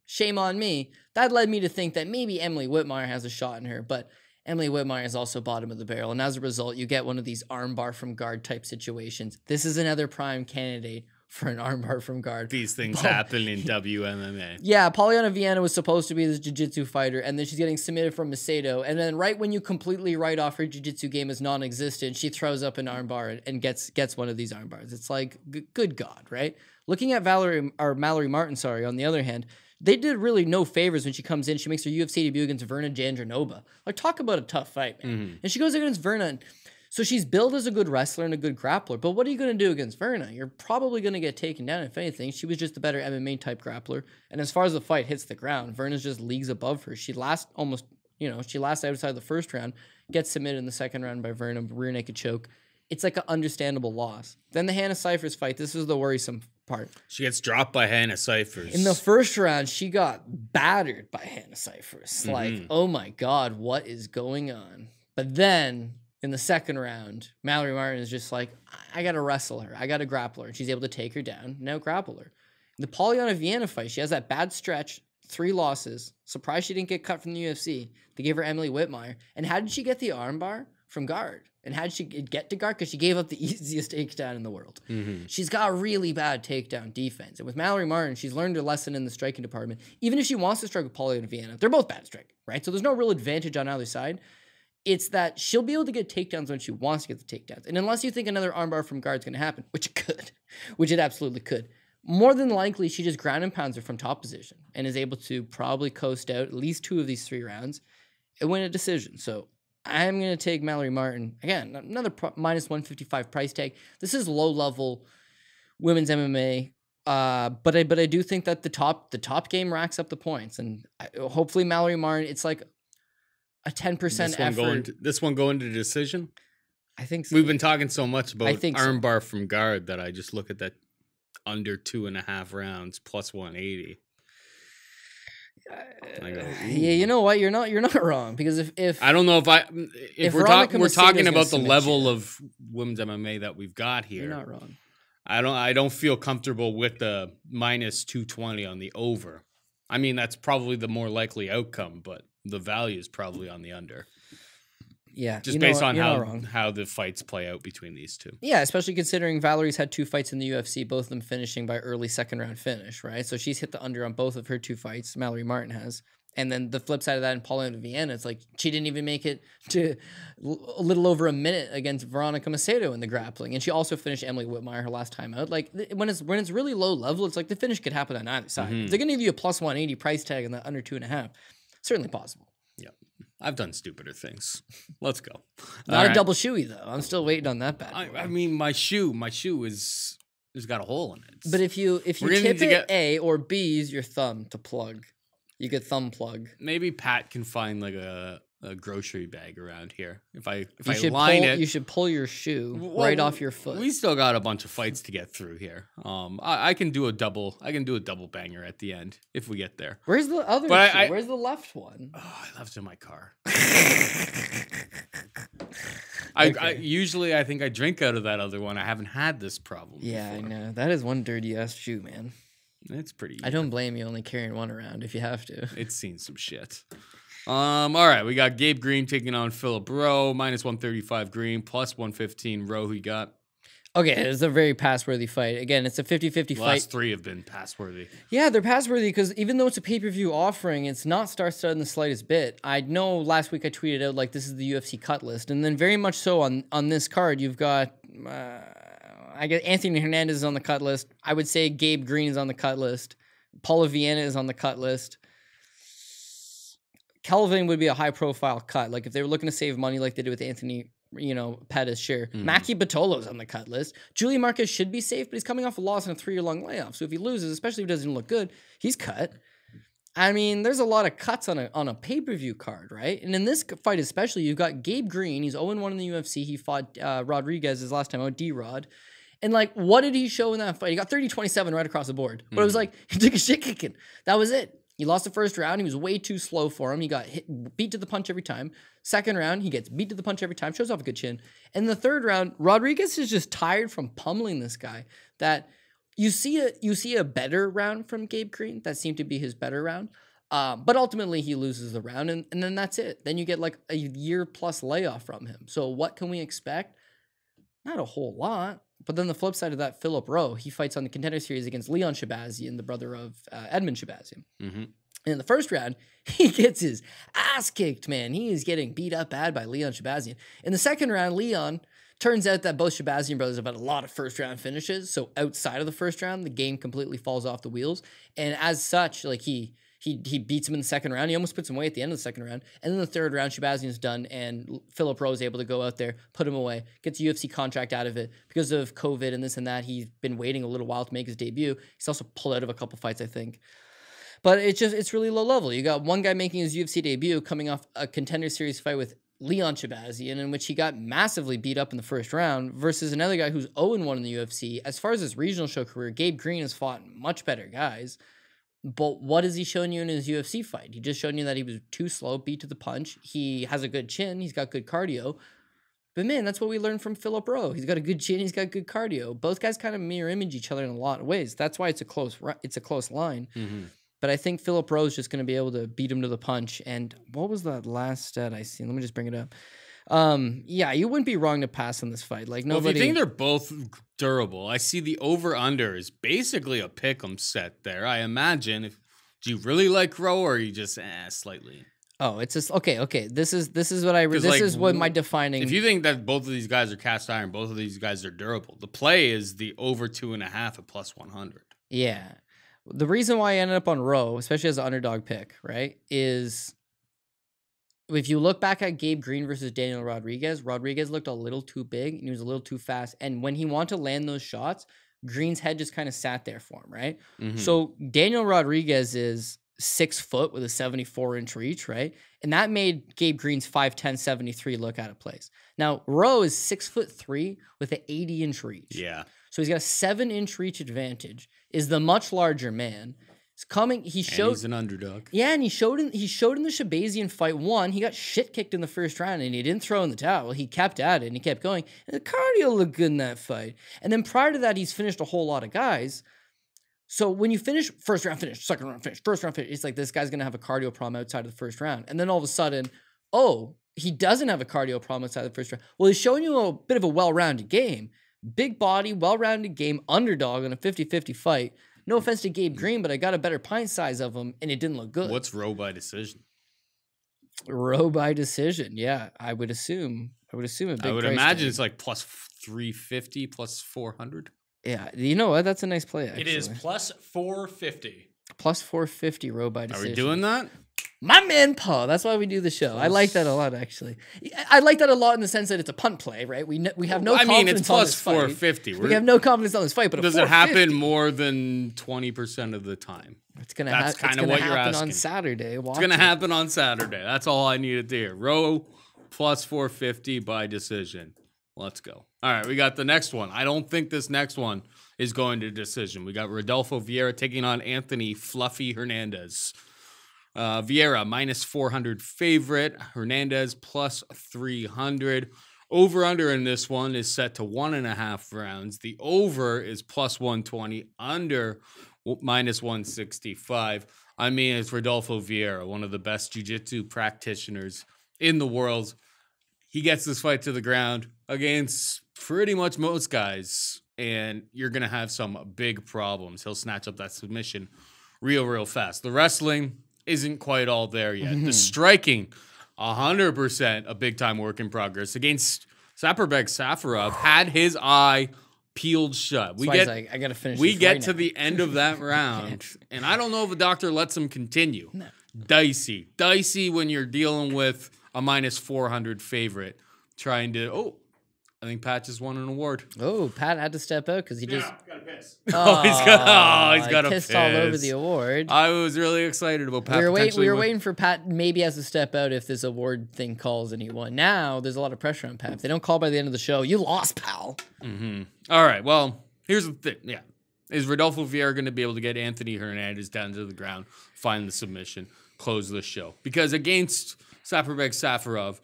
shame on me, that led me to think that maybe Emily Whitmire has a shot in her, but Emily Whitmire is also bottom of the barrel, and as a result, you get one of these armbar from guard type situations. This is another prime candidate for an armbar from guard. These things happen in WMMA. Yeah, Polyana Viana was supposed to be this jiu-jitsu fighter, and then she's getting submitted from Macedo, and then right when you completely write off her jiu-jitsu game as non-existent, she throws up an armbar and gets one of these armbars. It's like, good God, right? Looking at Mallory Martin, on the other hand, they did really no favors when she comes in. She makes her UFC debut against Verna Jandronova. Like, talk about a tough fight, man. And she goes against Verna. So she's billed as a good wrestler and a good grappler. But what are you going to do against Verna? You're probably going to get taken down. If anything, she was just a better MMA type grappler. And as far as the fight hits the ground, Verna's just leagues above her. She lasts outside the first round, gets submitted in the second round by Verna, rear naked choke. It's like an understandable loss. Then the Hannah Cyphers fight. This is the worrisome part. She gets dropped by Hannah Cyphers. In the first round, she got battered by Hannah Cyphers. Like, oh my God, what is going on? But then in the second round, Mallory Martin is just like, I got to wrestle her. I got to grapple her. And she's able to take her down, now grapple her. The Polyana Viana fight, she has that bad stretch, 3 losses. Surprised she didn't get cut from the UFC. They gave her Emily Whitmire. And how did she get the armbar? from guard. And how did she get to guard? Because she gave up the easiest takedown in the world. Mm-hmm. She's got really bad takedown defense. And with Mallory Martin, she's learned her lesson in the striking department. Even if she wants to strike with Paulie and Viana, they're both bad at striking, right? So there's no real advantage on either side. It's that she'll be able to get takedowns when she wants to get the takedowns. And unless you think another armbar from guard is going to happen, which it could, which it absolutely could, more than likely she just ground and pounds her from top position and is able to probably coast out at least 2 of these 3 rounds and win a decision. So I'm going to take Mallory Martin. Again, another minus 155 price tag. This is low-level women's MMA. But I do think that the top game racks up the points. And hopefully Mallory Martin, it's like a 10% effort. This one going to decision? I think so. We've been talking so much about armbar so. from guard that I just look at that under 2.5 rounds plus 180. I go, yeah, you know what? You're not wrong, because if I don't know if we're talking about the level of women's MMA that we've got here. You're not wrong. I don't feel comfortable with the minus 220 on the over. I mean, that's probably the more likely outcome, but the value is probably on the under. Yeah, just based on how the fights play out between these two. Yeah, especially considering Valerie's had 2 fights in the UFC, both of them finishing by early second-round finish, right? So she's hit the under on both of her 2 fights. Mallory Martin has. And then the flip side of that in Paula and Viana, it's like she didn't even make it to a little over a minute against Veronica Macedo in the grappling. And she also finished Emily Whitmire her last time out. Like, when it's really low level, it's like the finish could happen on either side. If they're going to give you a plus 180 price tag on the under 2.5, certainly possible. Yeah. I've done stupider things. Let's go. Not a double shoey, though. I'm still waiting on that bad boy. I mean, my shoe has got a hole in it. But if you tip it A or B, use your thumb to plug. You get thumb plug. Maybe Pat can find like a grocery bag around here. If I you should pull your shoe right off your foot. We still got a bunch of fights to get through here. I can do a double banger at the end if we get there. Where's the other shoe? Where's the left one? Oh, I left it in my car. I usually think I drink out of that other one. I haven't had this problem. Yeah, before. I know. That is one dirty ass shoe, man. It's pretty. I don't blame you only carrying one around if you have to. It's seen some shit. All right, we got Gabe Green taking on Philip Rowe, minus 135 Green, plus 115 Rowe. Who you got? Okay, it's a very pass-worthy fight. Again, it's a 50-50 fight. Last 3 have been pass-worthy. Yeah, they're pass-worthy because even though it's a pay-per-view offering, it's not star-studded in the slightest bit. I know last week I tweeted out, like, this is the UFC cut list, and then very much so on this card, you've got, I guess Anthony Hernandez is on the cut list. I would say Gabe Green is on the cut list. Paula Viana is on the cut list. Kelvin would be a high-profile cut. Like, if they were looking to save money like they did with Anthony, Pettis, sure. Maki Pitolo's on the cut list. Julian Marquez should be safe, but he's coming off a loss in a 3-year-long layoff. So if he loses, especially if he doesn't look good, he's cut. I mean, there's a lot of cuts on a pay-per-view card, right? And in this fight especially, you've got Gabe Green. He's 0-1 in the UFC. He fought Rodriguez his last time out, D-Rod. And, like, what did he show in that fight? He got 30-27 right across the board. But it was like, he took a shit kicking. That was it. He lost the first round. He was way too slow for him. He got beat to the punch every time. Second round, he gets beat to the punch every time. Shows off a good chin. And the third round, Rodriguez is just tired from pummeling this guy. That you see a better round from Gabe Green. That seemed to be his better round. But ultimately, he loses the round. And then that's it. Then you get like a year-plus layoff from him. So what can we expect? Not a whole lot. But then the flip side of that, Philip Rowe, he fights on the Contender Series against Leon Shabazian, the brother of Edmund Shabazian. And in the first round, he gets his ass kicked, man. He is getting beat up bad by Leon Shabazian. In the second round, Leon, turns out that both Shabazian brothers have had a lot of first-round finishes. So outside of the first round, the game completely falls off the wheels. And as such, like he beats him in the second round. He almost puts him away at the end of the second round. And then the third round, Shabazian's done, and Philip Rowe is able to go out there, put him away, gets a UFC contract out of it. Because of COVID and this and that, he's been waiting a little while to make his debut. He's also pulled out of a couple fights, I think. But it's really low level. You got one guy making his UFC debut coming off a Contender Series fight with Leon Shabazian, in which he got massively beat up in the first round, versus another guy who's 0-1 in the UFC. As far as his regional show career, Gabe Green has fought much better guys. But what has he shown you in his UFC fight? He just showed you that he was too slow, beat to the punch. He has a good chin. He's got good cardio. But man, that's what we learned from Philip Rowe. He's got a good chin. He's got good cardio. Both guys kind of mirror image each other in a lot of ways. That's why it's a close line. But I think Philip Rowe is just going to be able to beat him to the punch. And what was that last stat I seen? Let me just bring it up. Yeah, you wouldn't be wrong to pass on this fight. Like nobody. Well, if you think they're both durable, I see the over/under is basically a pick'em set there. I imagine. Do you really like Rowe, or are you just slightly? Oh, it's just okay. This is what I. This like, is what my defining. If you think that both of these guys are cast iron, both of these guys are durable. The play is the over 2.5 at +100. Yeah, the reason why I ended up on Rowe, especially as an underdog pick, right, is if you look back at Gabe Green versus Daniel Rodriguez, Rodriguez looked a little too big and he was a little too fast, and when he wanted to land those shots, Green's head just kind of sat there for him, right? Mm-hmm. So Daniel Rodriguez is 6 foot with a 74-inch reach, right? And that made Gabe Green's 5'10", 73 look out of place. Now, Rowe is 6'3" with an 80-inch reach. Yeah. So he's got a 7-inch reach advantage, is the much larger man. He's coming, he's an underdog. Yeah, and he showed in the Shaughnessy fight 1, he got shit kicked in the first round and he didn't throw in the towel. He kept at it and he kept going. And the cardio looked good in that fight. And then prior to that, he's finished a whole lot of guys. So when you finish first round finish, second round finish, first round finish, it's like this guy's going to have a cardio problem outside of the first round. And then all of a sudden, oh, he doesn't have a cardio problem outside of the first round. Well, he's showing you a bit of a well-rounded game. Big body, well-rounded game, underdog in a 50-50 fight. No offense to Gabe Green, but I got a better pint size of him, and it didn't look good. What's Rowe by decision? Rowe by decision, yeah. I would assume a big I would price imagine tag. it's like +350, +400. Yeah, you know what? That's a nice play, actually. It is +450. +450 Rowe by Are decision. we doing that? My man, Paul. That's why we do the show. I like that a lot, actually. I like that a lot in the sense that it's a punt play, right? We have no confidence it's on this fight. +450. We have no confidence on this fight, but does it happen more than 20% of the time? It's gonna That's kind of what you're happen asking. on Saturday. It's gonna happen on Saturday. That's all I needed to hear. Rowe +450 by decision. Let's go. All right, we got the next one. I don't think this next one is going to decision. We got Rodolfo Viera taking on Anthony Fluffy Hernandez. Viera -400 favorite. Hernandez +300. Over/under in this one is set to 1.5 rounds. The over is +120. Under -165. I mean, it's Rodolfo Viera, one of the best jiu-jitsu practitioners in the world. He gets this fight to the ground against pretty much most guys, and you're going to have some big problems. He'll snatch up that submission real fast. The wrestling isn't quite all there yet. The striking, 100% a big-time work in progress. Against Saparbek Safarov, had his eye peeled shut. I got to finish. We this get right to now. the end of that round, and I don't know if the doctor lets him continue. No. Dicey when you're dealing with a -400 favorite, trying to. I think Pat just won an award. Oh, Pat had to step out because he just. Got a piss. He's got a pissed all over the award. I was really excited about Pat. We were waiting for Pat maybe has to step out if this award thing calls and he won. Now there's a lot of pressure on Pat. If they don't call by the end of the show, you lost, pal. Mm-hmm. All right. Well, here's the thing. Yeah, is Rodolfo Viera going to be able to get Anthony Hernandez down to the ground, find the submission, close the show? Because against Saparbek Safarov,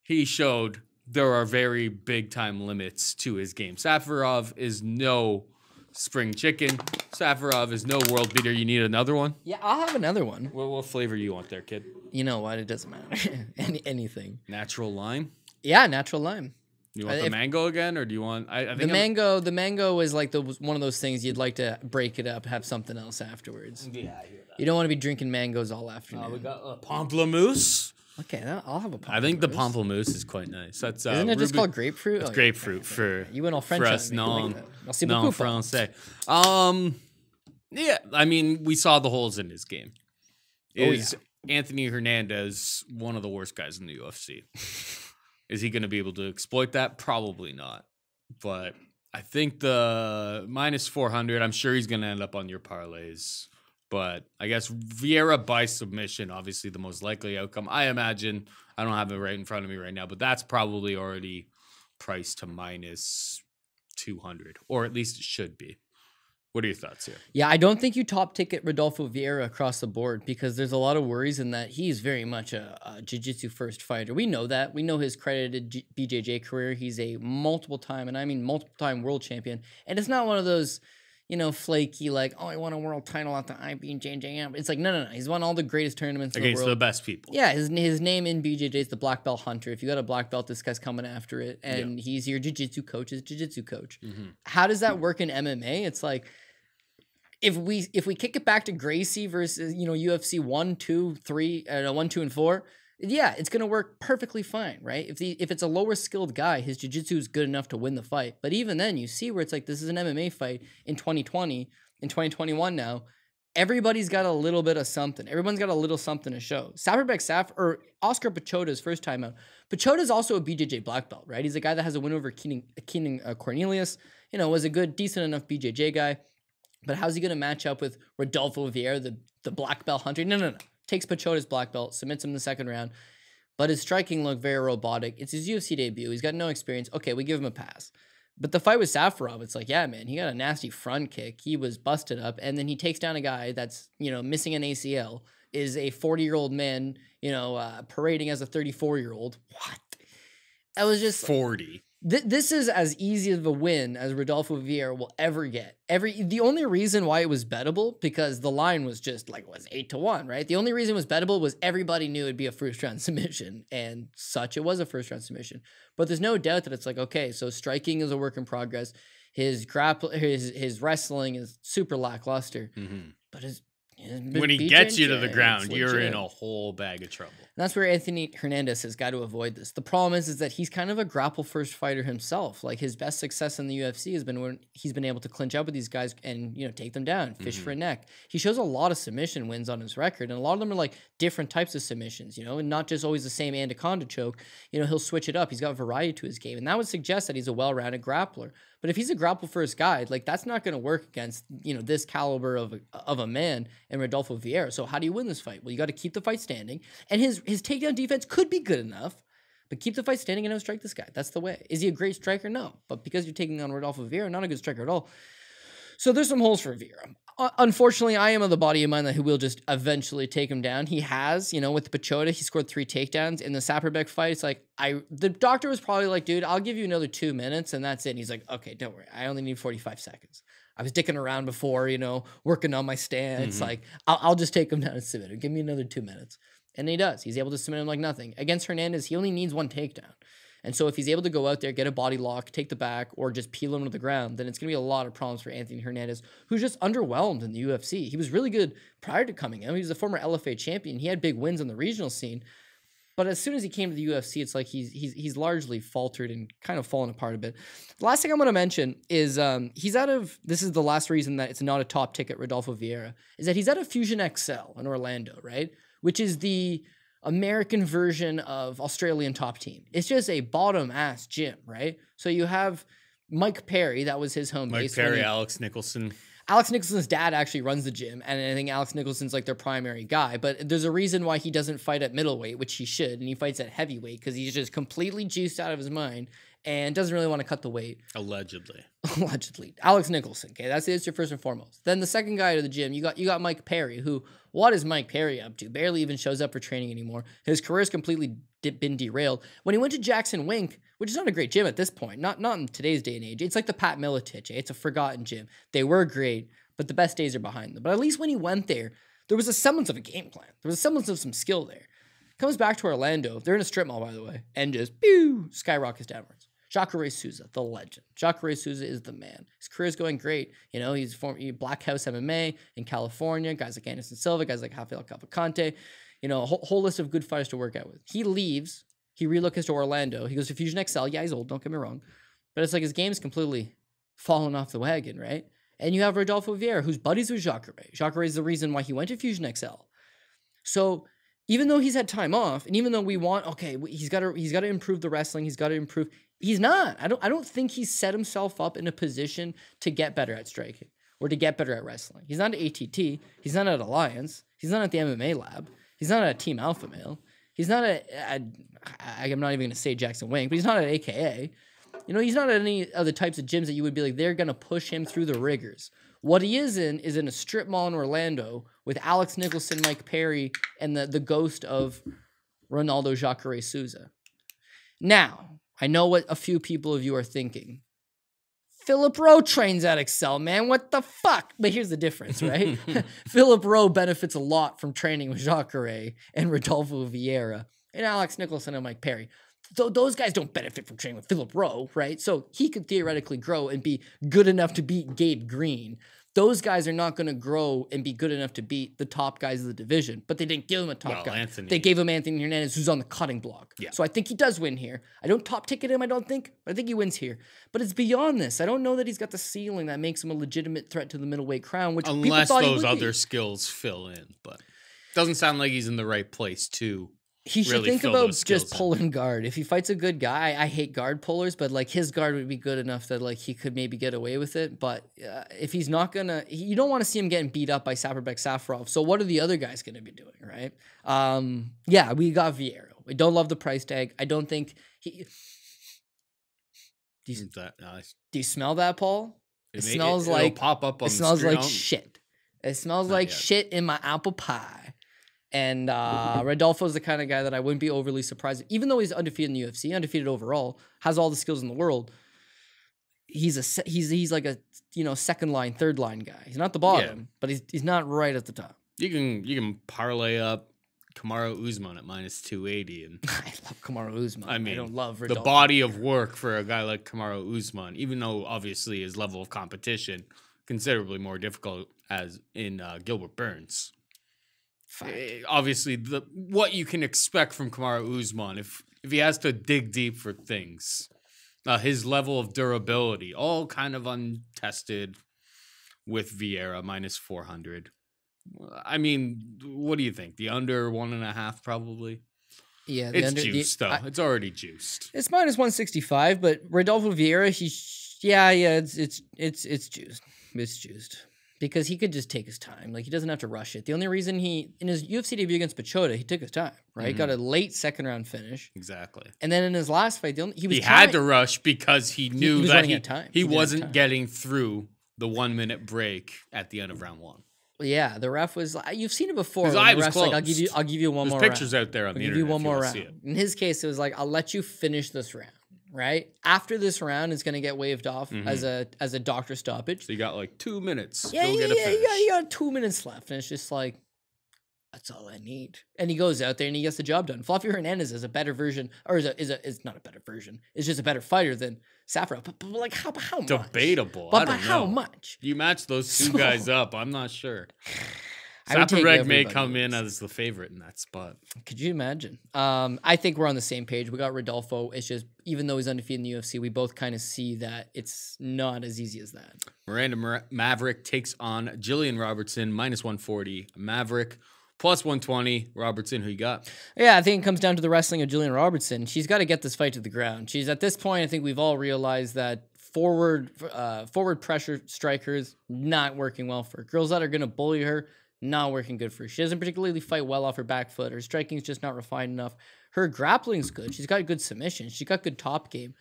he showed there are very big-time limits to his game. Safarov is no spring chicken. Safarov is no world beater. You need another one? Yeah, I'll have another one. What flavor you want there, kid? You know what? It doesn't matter. Anything. Natural lime? Yeah, natural lime. You want the mango again, or do you want... I think the mango is like one of those things you'd like to break it up, have something else afterwards. Yeah, I hear that. You don't want to be drinking mangoes all afternoon. We got pamplemousse. Okay, I'll have a pamplemousse. I think the pamplemousse is quite nice. That's Isn't it just called grapefruit? It's grapefruit for you went all French for on us me. non français. Yeah, I mean, we saw the holes in his game. Anthony Hernandez one of the worst guys in the UFC? Is he going to be able to exploit that? Probably not. But I think the -400, I'm sure he's going to end up on your parlays. But I guess Viera by submission, obviously the most likely outcome. I imagine, I don't have it right in front of me right now, but that's probably already priced to -200, or at least it should be. What are your thoughts here? Yeah, I don't think you top ticket Rodolfo Viera across the board because there's a lot of worries in that he's very much a jiu-jitsu first fighter. We know that. We know his credited BJJ career. He's a multiple time world champion. And it's not one of those, flaky, like, oh, I won a world title at the IBJJF. It's like, no. He's won all the greatest tournaments in the world. Against the best people. Yeah, his name in BJJ is the Black Belt Hunter. If you got a black belt, this guy's coming after it. And he's your jiu-jitsu coach, How does that work in MMA? It's like, if we kick it back to Gracie versus, UFC 1, 2, 3, 1, 2, and 4, yeah, it's going to work perfectly fine, right? If it's a lower skilled guy, his jiu-jitsu is good enough to win the fight. But even then, you see where it's like, this is an MMA fight in 2020, in 2021 now. Everybody's got a little bit of something. Everyone's got a little something to show. Or Oscar Pichota's first time out. Pichota's also a BJJ black belt, right? He's a guy that has a win over Keenan Cornelius, was a good, decent enough BJJ guy. But how's he going to match up with Rodolfo Viera, the black belt hunter? No. Takes Pichota's black belt, submits him in the second round. But his striking looked very robotic. It's his UFC debut. He's got no experience. Okay, we give him a pass. But the fight with Safarov, it's like, yeah, man, he got a nasty front kick. He was busted up. And then he takes down a guy that's, missing an ACL, is a 40-year-old man, parading as a 34-year-old. What? I was just 40. This is as easy of a win as Rodolfo Viera will ever get. The only reason why it was bettable, because the line was just like, was 8-1, right? The only reason it was bettable was everybody knew it'd be a first-round submission, and it was a first-round submission. But there's no doubt that it's like, okay, so striking is a work in progress. His wrestling is super lackluster, but when he gets you to the ground, you're in a whole bag of trouble. And that's where Anthony Hernandez has got to avoid this. The problem is that he's kind of a grapple-first fighter himself. Like, his best success in the UFC has been when he's been able to clinch up with these guys and, take them down, fish for a neck. He shows a lot of submission wins on his record, and a lot of them are, like, different types of submissions, and not just always the same anaconda choke. He'll switch it up. He's got variety to his game, and that would suggest that he's a well-rounded grappler. But if he's a grapple-first guy, like, that's not going to work against, this caliber of a man and Rodolfo Viera. So how do you win this fight? Well, you got to keep the fight standing, and his takedown defense could be good enough, but keep the fight standing and outstrike this guy. That's the way. Is he a great striker? No. But because you're taking on Rodolfo Viera, not a good striker at all. So there's some holes for Viera. Unfortunately, I am of the body of mind that he will just eventually take him down. He has, with Pichota, he scored 3 takedowns. In the Saperbeck fight, it's like, the doctor was probably like, dude, I'll give you another 2 minutes, and that's it. And he's like, okay, don't worry. I only need 45 seconds. I was dicking around before, working on my stance. Like, I'll just take him down and submit him. Give me another 2 minutes. And he does. He's able to submit him like nothing. Against Hernandez, he only needs 1 takedown. And so if he's able to go out there, get a body lock, take the back, or just peel him to the ground, then it's going to be a lot of problems for Anthony Hernandez, who's just underwhelmed in the UFC. He was really good prior to coming out. He was a former LFA champion. He had big wins on the regional scene. But as soon as he came to the UFC, it's like he's largely faltered and kind of fallen apart a bit. The last thing I'm going to mention is this is the last reason that it's not a top ticket Rodolfo Viera, is that he's out of Fusion XL in Orlando, right? Which is the American version of Australian top team. It's just a bottom-ass gym, right? So you have Mike Perry, that was his home base. Mike Perry, Alex Nicholson. Alex Nicholson's dad actually runs the gym, and I think Alex Nicholson's like their primary guy, but there's a reason why he doesn't fight at middleweight, which he should, and he fights at heavyweight because he's just completely juiced out of his mind and doesn't really want to cut the weight. Allegedly. Alex Nicholson, okay? That's your first and foremost. Then the second guy to the gym, you got Mike Perry, who, what is Mike Perry up to? Barely even shows up for training anymore. His career's completely been derailed. When he went to Jackson Wink, which is not a great gym at this point, not in today's day and age, it's like the Pat Miletich, it's a forgotten gym. They were great, but the best days are behind them. But at least when he went there was a semblance of a game plan. There was a semblance of some skill there. Comes back to Orlando. They're in a strip mall, by the way, and just, pew, skyrockets downwards. Jacare Souza, the legend. Jacare Souza is the man. His career's going great. He's former Black House MMA in California. Guys like Anderson Silva, guys like Rafael Cavalcante. A whole list of good fighters to work out with. He leaves. He relocates to Orlando. He goes to Fusion XL. Yeah, he's old. Don't get me wrong. But it's like his game's completely fallen off the wagon, right? And you have Rodolfo Viera, who's buddies with Jacare. Jacare is the reason why he went to Fusion XL. So even though he's had time off, and even though we want, okay, he's got to improve the wrestling, he's got to improve. He's not. I don't think he's set himself up in a position to get better at striking or to get better at wrestling. He's not at ATT. He's not at Alliance. He's not at the MMA lab. He's not at Team Alpha Male. He's not at I'm not even going to say Jackson Wink, but he's not at AKA. He's not at any of the types of gyms that you would be like, they're going to push him through the rigors. What he is in a strip mall in Orlando with Alex Nicholson, Mike Perry, and the ghost of Ronaldo Jacare Souza. Now, I know what a few people of you are thinking. Philip Rowe trains at Excel, man. What the fuck? But here's the difference, right? Philip Rowe benefits a lot from training with Jacare and Rodolfo Viera and Alex Nicholson and Mike Perry. Those guys don't benefit from training with Philip Rowe, right? So he could theoretically grow and be good enough to beat Gabe Green. Those guys are not going to grow and be good enough to beat the top guys of the division, but they didn't give him a top guy. Anthony. They gave him Anthony Hernandez, who's on the cutting block. Yeah. So I think he does win here. I don't top ticket him, I don't think, but I think he wins here. But it's beyond this. I don't know that he's got the ceiling that makes him a legitimate threat to the middleweight crown, which unless people thought those other skills fill in. But it doesn't sound like he's in the right place to. He should think about just pulling guard. If he fights a good guy, I hate guard pullers, but like his guard would be good enough that like he could maybe get away with it. But if he's not gonna, you don't want to see him getting beat up by Saparbek Safarov. So what are the other guys gonna be doing, right? Yeah, we got Viera. We don't love the price tag. I don't think he. Do you smell that, Paul? It smells like pop up on. It smells like shit. It smells like shit in my apple pie. And Rodolfo's the kind of guy that I wouldn't be overly surprised. Even though he's undefeated in the UFC, undefeated overall, has all the skills in the world, he's like a second line, third line guy. He's not the bottom, but he's not right at the top. You can parlay up Kamaru Usman at -280, and I love Kamaru Usman. I mean, I don't love Rodolfo. The body of work for a guy like Kamaru Usman, even though obviously his level of competition considerably more difficult as in Gilbert Burns. Obviously, what you can expect from Kamaru Usman if he has to dig deep for things, his level of durability, all kind of untested with Viera -400. I mean, what do you think? The under 1.5 probably. Yeah, it's juiced though. It's already juiced. It's -165, but Rodolfo Viera, it's juiced. It's juiced. Because he could just take his time. Like, he doesn't have to rush it. The only reason in his UFC debut against Pitolo, he took his time, right? Got a late second-round finish. Exactly. And then in his last fight, he had to rush because he knew that he wasn't getting through the 1-minute break at the end of round 1. Yeah, the ref was like, you've seen it before. His eye was closed. Like, I'll give you one more round. There's pictures out there on the internet. I'll give you one more round. In his case, it was like, I'll let you finish this round. Right after this round, it's going to get waved off as a doctor stoppage. So you got like 2 minutes. Yeah, you got 2 minutes left, and it's just like that's all I need. And he goes out there and he gets the job done. Fluffy Hernandez is a better version, or is not a better version. It's just a better fighter than Safarov. But like how much? Debatable. But by how much? You match those two guys up. I'm not sure. Safarov may come in as the favorite in that spot. Could you imagine? I think we're on the same page. We got Rodolfo. It's just, even though he's undefeated in the UFC, we both kind of see that it's not as easy as that. Miranda Maverick takes on Jillian Robertson, -140. Maverick +120. Robertson, who you got? Yeah, I think it comes down to the wrestling of Jillian Robertson. She's got to get this fight to the ground. She's at this point, I think we've all realized that forward pressure strikers not working well for her. Girls that are going to bully her, not working good for her. She doesn't particularly fight well off her back foot. Her striking is just not refined enough. Her grappling's good. She's got good submissions. She's got good top game.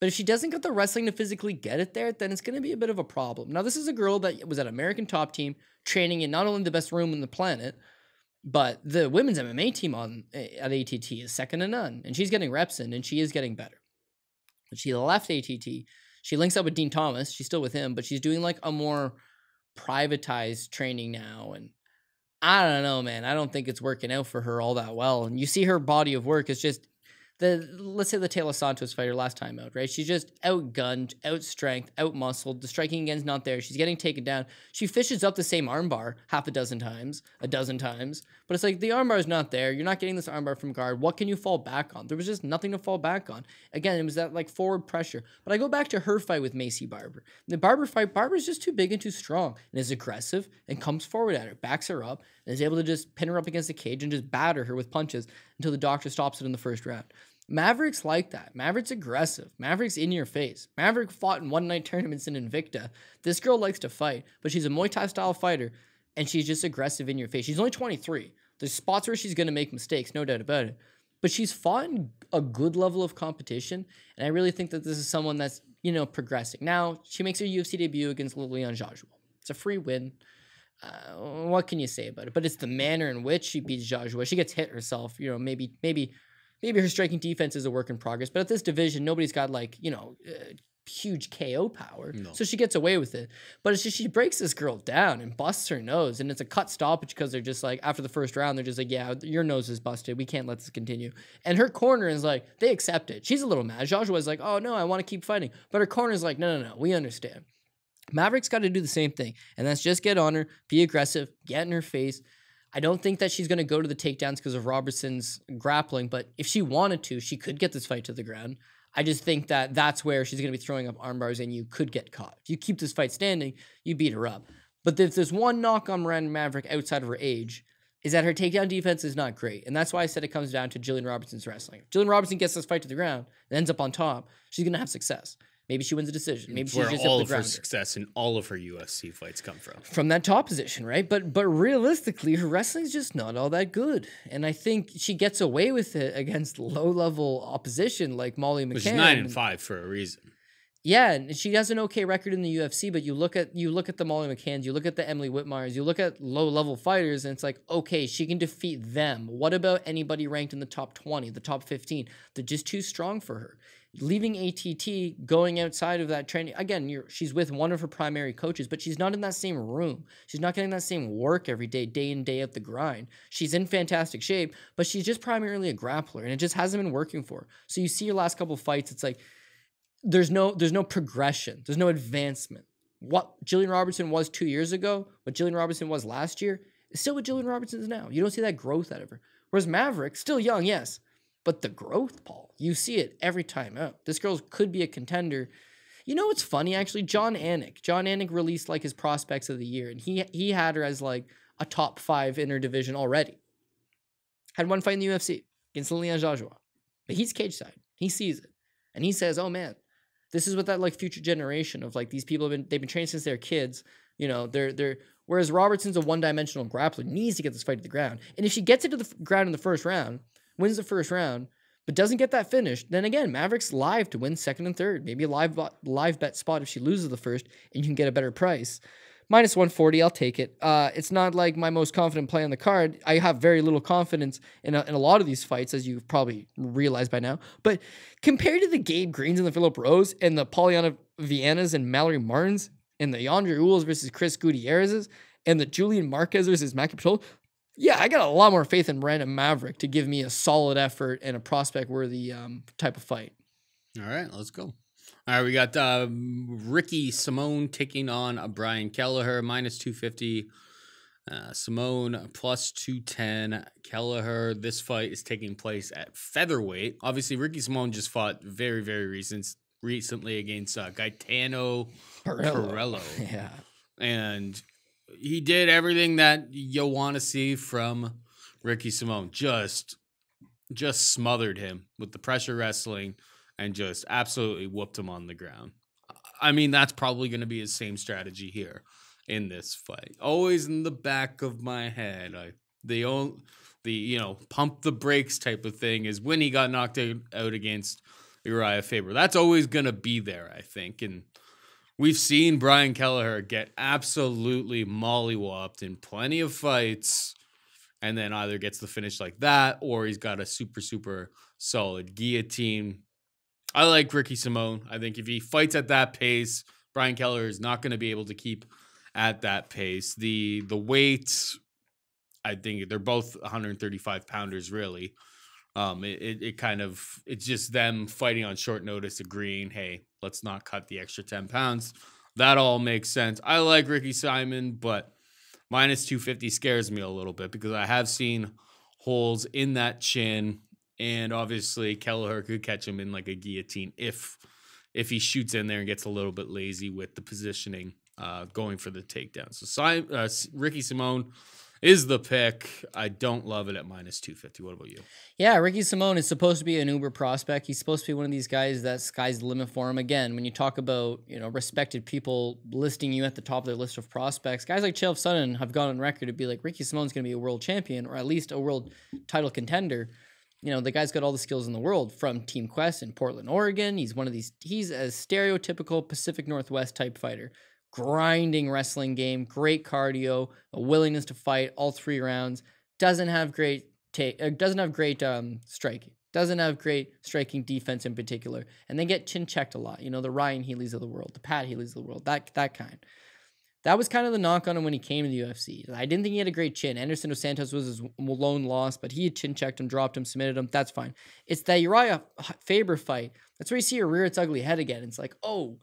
But if she doesn't get the wrestling to physically get it there, then it's going to be a bit of a problem. Now, this is a girl that was at American Top Team, training in not only the best room on the planet, but the women's MMA team at ATT is second to none. And she's getting reps in, and she is getting better. But she left ATT. She links up with Dean Thomas. She's still with him, but she's doing like a more privatized training now. And I don't know, man. I don't think it's working out for her all that well. And you see her body of work is just let's say the Taylor Santos fighter last time out, right? She's just outgunned, outstrength, outmuscled. The striking again's not there. She's getting taken down. She fishes up the same armbar half a dozen times. But it's like the armbar is not there. You're not getting this armbar from guard. What can you fall back on? There was just nothing to fall back on. Again, it was that like forward pressure. But I go back to her fight with Macy Barber. The Barber fight, Barber's just too big and too strong and is aggressive and comes forward at her, backs her up, and is able to just pin her up against the cage and just batter her with punches until the doctor stops it in the first round. Maverick's like that. Maverick's aggressive. Maverick's in your face. Maverick fought in one-night tournaments in Invicta. This girl likes to fight, but she's a Muay Thai style fighter, and she's just aggressive in your face. She's only 23. There's spots where she's going to make mistakes, no doubt about it. But she's fought in a good level of competition, and I really think that this is someone that's, progressing. Now, she makes her UFC debut against Lilian Joshua. It's a free win. What can you say about it? But it's the manner in which she beats Joshua. She gets hit herself. Maybe her striking defense is a work in progress. But at this division, nobody's got huge KO power. No. So she gets away with it. But it's just she breaks this girl down and busts her nose. And it's a cut stoppage because they're just like, after the first round, they're just like, yeah, your nose is busted. We can't let this continue. And her corner is like, they accept it. She's a little mad. Joshua's like, oh, no, I want to keep fighting. But her corner is like, no, we understand. Maverick's got to do the same thing. And that's just get on her, be aggressive, get in her face. I don't think that she's going to go to the takedowns because of Robertson's grappling. But if she wanted to, she could get this fight to the ground. I just think that that's where she's going to be throwing up arm bars and you could get caught. If you keep this fight standing, you beat her up. But if there's one knock on Miranda Maverick outside of her age, is that her takedown defense is not great. And that's why I said it comes down to Jillian Robertson's wrestling. If Jillian Robertson gets this fight to the ground and ends up on top, she's going to have success. Maybe she wins a decision. Maybe she's just all of her success in all of her UFC fights come from that top position, right? But realistically, her wrestling's just not all that good, and I think she gets away with it against low level opposition like Molly McCann. She's 9-5 for a reason. Yeah, and she has an okay record in the UFC, but you look at the Molly McCanns, you look at the Emily Whitmires, you look at low level fighters, and it's like, okay, she can defeat them. What about anybody ranked in the top 20, the top 15? They're just too strong for her. Leaving ATT, going outside of that training, again, she's with one of her primary coaches, but she's not in that same room. She's not getting that same work every day, day in, day out the grind. She's in fantastic shape, but she's just primarily a grappler, and it just hasn't been working for her. So you see her last couple of fights, it's like there's no progression. There's no advancement. What Jillian Robertson was 2 years ago, what Jillian Robertson was last year, is still what Jillian Robertson is now. You don't see that growth out of her. Whereas Maverick, still young, yes, but the growth, Paul, you see it every time out. This girl could be a contender. You know what's funny, actually? John Anik released like his prospects of the year, and he had her as like a top 5 in her division already. Had one fight in the UFC against Lilian Joshua. But he's cage side. He sees it. And he says, oh man, this is what that like future generation of like these people they've been trained since they're kids. You know, whereas Robertson's a one-dimensional grappler, needs to get this fight to the ground. And if she gets it to the ground in the first round, wins the first round, but doesn't get that finished, then again, Maverick's live to win second and third. Maybe a live bet spot if she loses the first, and you can get a better price. Minus 140, I'll take it. It's not like my most confident play on the card. I have very little confidence in a lot of these fights, as you've probably realized by now. But compared to the Gabe Greens and the Philip Rose and the Polyana Vianas and Mallory Martins and the Yandere Ewells versus Chris Gutierrez's and the Julian Marquez versus Mackie Pitolo, yeah, I got a lot more faith in Miranda Maverick to give me a solid effort and a prospect-worthy type of fight. All right, let's go. All right, we got Ricky Simone taking on Brian Kelleher, minus 250. Simone plus 210. Kelleher, this fight is taking place at featherweight. Obviously, Ricky Simone just fought very, very recently against Gaetano Perello. Yeah. And he did everything that you want to see from Ricky Simone. Just smothered him with the pressure wrestling and just absolutely whooped him on the ground. I mean, that's probably going to be his same strategy here in this fight. Always in the back of my head, the pump the brakes type of thing is when he got knocked out against Uriah Faber. That's always going to be there, I think. And we've seen Brian Kelleher get absolutely mollywopped in plenty of fights and then either gets the finish like that or he's got a super, super solid guillotine. I like Ricky Simone. I think if he fights at that pace, Brian Kelleher is not going to be able to keep at that pace. The weight, I think they're both 135 pounders, really. It's just them fighting on short notice, agreeing, hey, let's not cut the extra 10 pounds. That all makes sense. I like Ricky Simon, but minus 250 scares me a little bit because I have seen holes in that chin. And obviously, Kelleher could catch him in like a guillotine if he shoots in there and gets a little bit lazy with the positioning going for the takedown. So Ricky Simone is the pick. I don't love it at minus 250. What about you? Yeah, Ricky Simone is supposed to be an uber prospect. He's supposed to be one of these guys that sky's the limit for him. Again, when you talk about, respected people listing you at the top of their list of prospects, guys like Chael Sonnen have gone on record to be like, Ricky Simone's going to be a world champion or at least a world title contender. The guy's got all the skills in the world from Team Quest in Portland, Oregon. He's a stereotypical Pacific Northwest type fighter. Grinding wrestling game, great cardio, a willingness to fight all 3 rounds. Doesn't have great striking. Doesn't have great striking defense in particular. And they get chin checked a lot. You know, the Ryan Healy's of the world, the Pat Healy's of the world, that kind. That was kind of the knock on him when he came to the UFC. I didn't think he had a great chin. Anderson dos Santos was his lone loss, but he had chin checked him, dropped him, submitted him. That's fine. It's that Uriah Faber fight. That's where you see her rear its ugly head again. It's like, oh,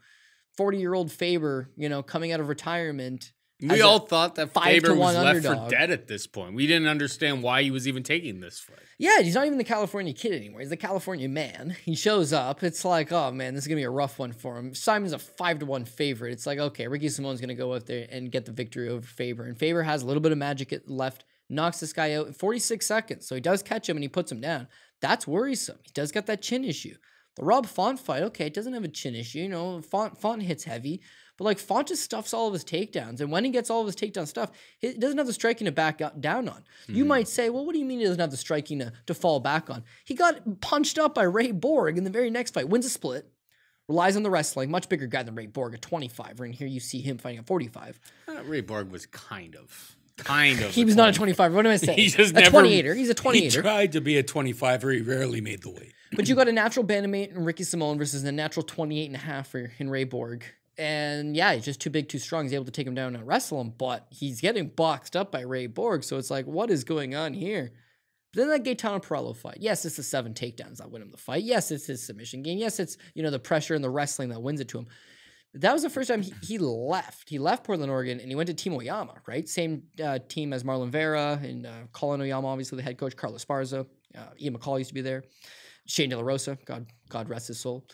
40-year-old Faber, you know, coming out of retirement. We all thought that Faber was left underdog. for dead at this point. We didn't understand why he was even taking this fight. Yeah, he's not even the California kid anymore. He's the California man. He shows up. It's like, oh, man, this is going to be a rough one for him. Simon's a 5-1 favorite. It's like, okay, Ricky Simone's going to go out there and get the victory over Faber. And Faber has a little bit of magic left, knocks this guy out in 46 seconds. So he does catch him and he puts him down. That's worrisome. He does get that chin issue. The Rob Font fight, okay, it doesn't have a chin issue. You know, Font hits heavy. But, like, Font just stuffs all of his takedowns. And when he gets all of his takedown stuff, he doesn't have the striking to back down on. You might say, well, what do you mean he doesn't have the striking to fall back on? He got punched up by Ray Borg in the very next fight. Wins a split. Relies on the wrestling. Much bigger guy than Ray Borg at 25. And here you see him fighting at 45. Ray Borg was kind of. He was not a 25. What am I saying? He's just a 28er. He's a 28er. He tried to be a 25er. He rarely made the weight. But you got a natural bantamweight in Ricky Simone versus a natural 28.5 in Ray Borg. And yeah, he's just too big, too strong. He's able to take him down and wrestle him, but he's getting boxed up by Ray Borg. So it's like, what is going on here? But then that Gaetano Perello fight. Yes, it's the 7 takedowns that win him the fight. Yes, it's his submission game. Yes, it's, you know, the pressure and the wrestling that wins it to him. But that was the first time he left. He left Portland, Oregon, and he went to Team Oyama, right? Same team as Marlon Vera and Colin Oyama, obviously the head coach, Carlos Esparza. Ian McCall used to be there. Shane De La Rosa, God rest his soul.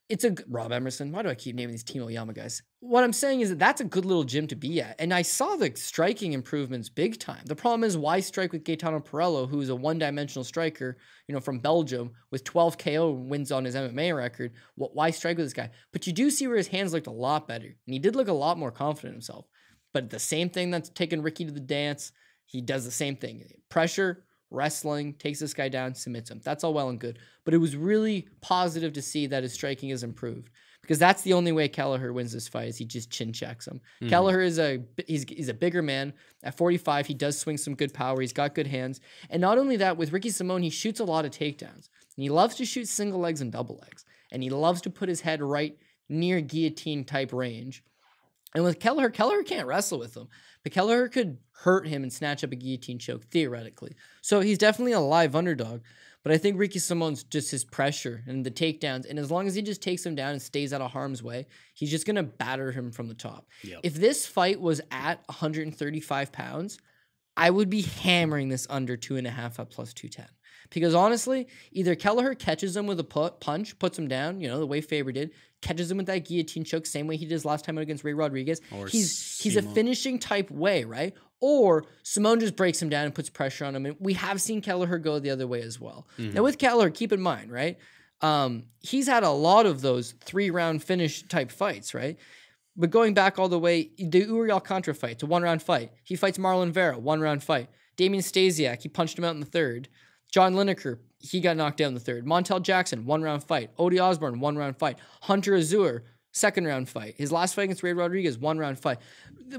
It's a Rob Emerson. Why do I keep naming these Team Oyama guys? What I'm saying is that that's a good little gym to be at. And I saw the striking improvements big time. The problem is, why strike with Gaetano Perello, who's a one-dimensional striker, you know, from Belgium with 12 KO wins on his MMA record? Why strike with this guy? But you do see where his hands looked a lot better. And he did look a lot more confident in himself. But the same thing that's taken Ricky to the dance, he does the same thing. Pressure, wrestling, takes this guy down, submits him. That's all well and good. But it was really positive to see that his striking has improved, because that's the only way Kelleher wins this fight, is he just chin checks him. Kelleher is he's a bigger man. At 45, he does swing some good power. He's got good hands. And not only that, with Ricky Simone, he shoots a lot of takedowns. And he loves to shoot single legs and double legs. And he loves to put his head right near guillotine type range. And with Kelleher can't wrestle with him. But Kelleher could hurt him and snatch up a guillotine choke, theoretically. So he's definitely a live underdog. But I think Ricky Simone's just his pressure and the takedowns. And as long as he just takes him down and stays out of harm's way, he's just going to batter him from the top. Yep. If this fight was at 135 pounds, I would be hammering this under 2.5 at plus 210. Because honestly, either Kelleher catches him with a punch, puts him down, you know, the way Faber did, catches him with that guillotine choke, same way he did last time out against Ray Rodriguez. Or he's a finishing type way, right? Or Simone just breaks him down and puts pressure on him. And we have seen Kelleher go the other way as well. Now with Kelleher, keep in mind, right? He's had a lot of those 3-round finish type fights, right? But going back all the way, the Uriel Contra fight, it's a 1-round fight. He fights Marlon Vera, 1-round fight. Damian Stasiak, he punched him out in the 3rd. John Lineker, he got knocked down in the 3rd. Montel Jackson, 1-round fight. Odie Osborne, 1-round fight. Hunter Azure, 2nd-round fight. His last fight against Ray Rodriguez, 1-round fight.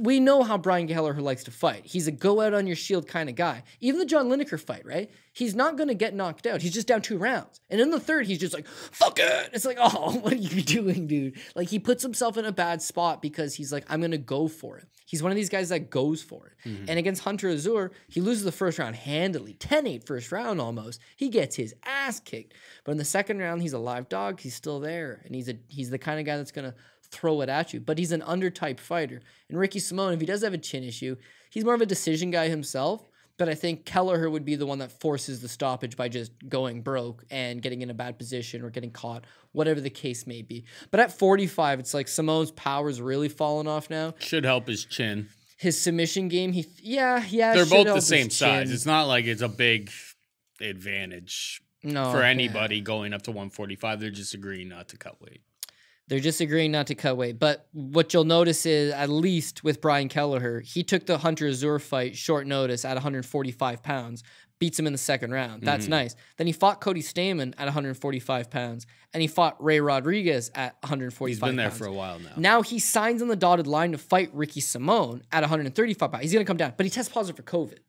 We know how Brian Kelleher likes to fight. He's a go-out-on-your-shield kind of guy. Even the John Lineker fight, right? He's not going to get knocked out. He's just down 2 rounds. And in the 3rd, he's just like, fuck it. It's like, oh, what are you doing, dude? Like, he puts himself in a bad spot because he's like, I'm going to go for it. He's one of these guys that goes for it. And against Hunter Azure, he loses the 1st round handily. 10-8 first round almost. He gets his ass kicked. But in the 2nd round, he's a live dog. He's still there. And he's the kind of guy that's going to throw it at you. But he's an under-type fighter. And Ricky Simone, if he does have a chin issue, he's more of a decision guy himself. But I think Kelleher would be the one that forces the stoppage by just going broke and getting in a bad position or getting caught, whatever the case may be. But at 45, it's like Simone's power's really fallen off now. Should help his chin. His submission game, yeah. They're both the same size. It's not like it's a big advantage for anybody going up to 145. They're just agreeing not to cut weight. They're just agreeing not to cut weight. But what you'll notice is, at least with Brian Kelleher, he took the Hunter Azure fight short notice at 145 pounds, beats him in the 2nd round. That's nice. Then he fought Cody Stamann at 145 pounds, and he fought Ray Rodriguez at 145 pounds. He's been there for a while now. Now he signs on the dotted line to fight Ricky Simone at 135 pounds. He's going to come down, but he tests positive for COVID.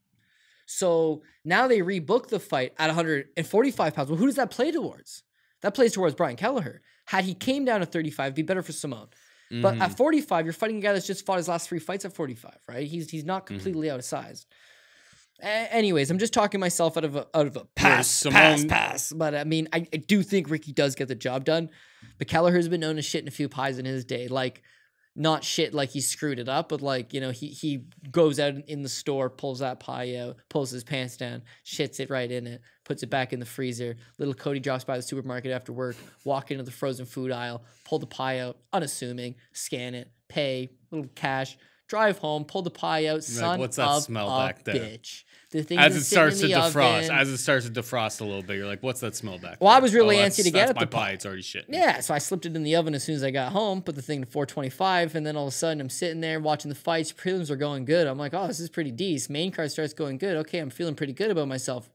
So now they rebook the fight at 145 pounds. Well, who does that play towards? That plays towards Brian Kelleher. Had he came down to 35, it'd be better for Simone. But at 45, you're fighting a guy that's just fought his last 3 fights at 45, right? He's not completely out of size. Anyways, I'm just talking myself out of a pass. But I mean, I do think Ricky does get the job done. But Kelleher's been known to shit in a few pies in his day. Like, not shit like he screwed it up, but like, you know, he goes out in the store, pulls that pie out, pulls his pants down, shits it right in it, puts it back in the freezer. Little Cody drops by the supermarket after work, walk into the frozen food aisle, pull the pie out, unassuming, scan it, pay, little cash, drive home, pull the pie out, son like, what's that of smell a back there? Bitch. The thing As it starts to defrost, oven. as it starts to defrost a little bit, you're like, "What's that smell back?" Well, there? I was really that's- antsy to get that's at my the pie. It's already shit. Yeah, so I slipped it in the oven as soon as I got home, put the thing to 425, and then all of a sudden I'm sitting there watching the fights. Prelims are going good. I'm like, oh, this is pretty decent. Main card starts going good. Okay, I'm feeling pretty good about myself.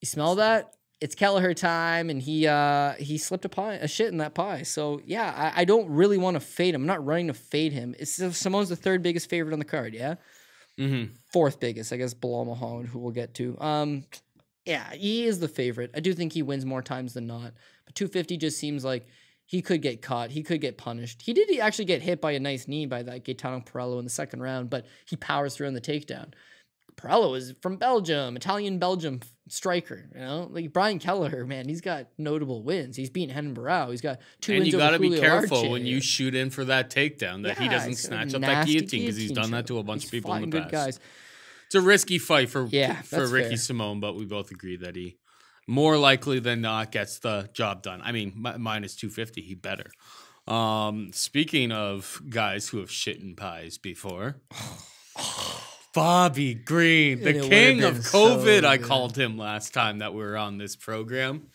You smell that? It's Kelleher time, and he slipped a shit in that pie. So yeah, I don't really want to fade him. I'm not running to fade him. Simone's the 3rd biggest favorite on the card. Yeah. 4th biggest, I guess, below Muhammad, who we'll get to. Yeah, he is the favorite. I do think he wins more times than not. But 250 just seems like he could get caught. He could get punished. He did actually get hit by a nice knee by that Gaetano Pirello in the 2nd round, but he powers through on the takedown. Pirello is from Belgium, Italian-Belgium striker. You know, like Brian Kelleher, man, he's got notable wins. He's beaten Henan Barao. He's got 2 wins over Julio And you got to be careful Arce. when you shoot in for that takedown that he doesn't snatch up that guillotine, because he's done that to a bunch of people in the good past. guys. It's a risky fight for Ricky fair. Simone, but we both agree that he more likely than not gets the job done. I mean, minus 250, he better. Speaking of guys who have shit in pies before. Bobby Green, the king of COVID, I called him last time that we were on this program.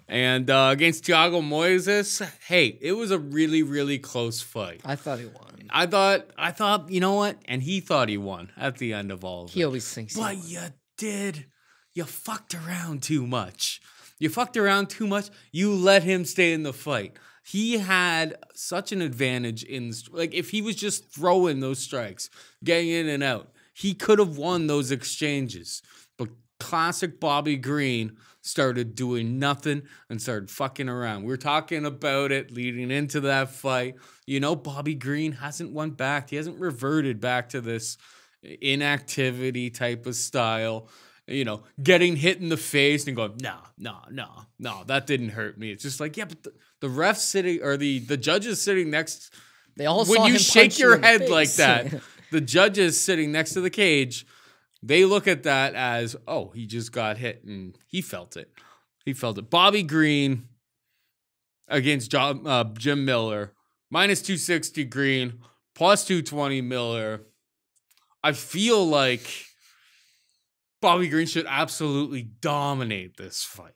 And against Thiago Moises, hey, it was a really, really close fight. I thought he won. I thought, you know what? And he thought he won at the end of all of it. He always thinks But you fucked around too much. You let him stay in the fight. He had such an advantage if he was just throwing those strikes, getting in and out, he could have won those exchanges. But classic Bobby Green started doing nothing and started fucking around. We were talking about it leading into that fight. You know, Bobby Green hasn't went back. He hasn't reverted back to this inactivity type of style. You know, getting hit in the face and going, no, that didn't hurt me. It's just like, yeah, but the refs sitting, or the judges sitting next, they all when saw you him shake your head face. like that, the judges sitting next to the cage, they look at that as, oh, he just got hit and he felt it. Bobby Green against Jim Miller, minus 260 Green, plus 220 Miller. I feel like Bobby Green should absolutely dominate this fight.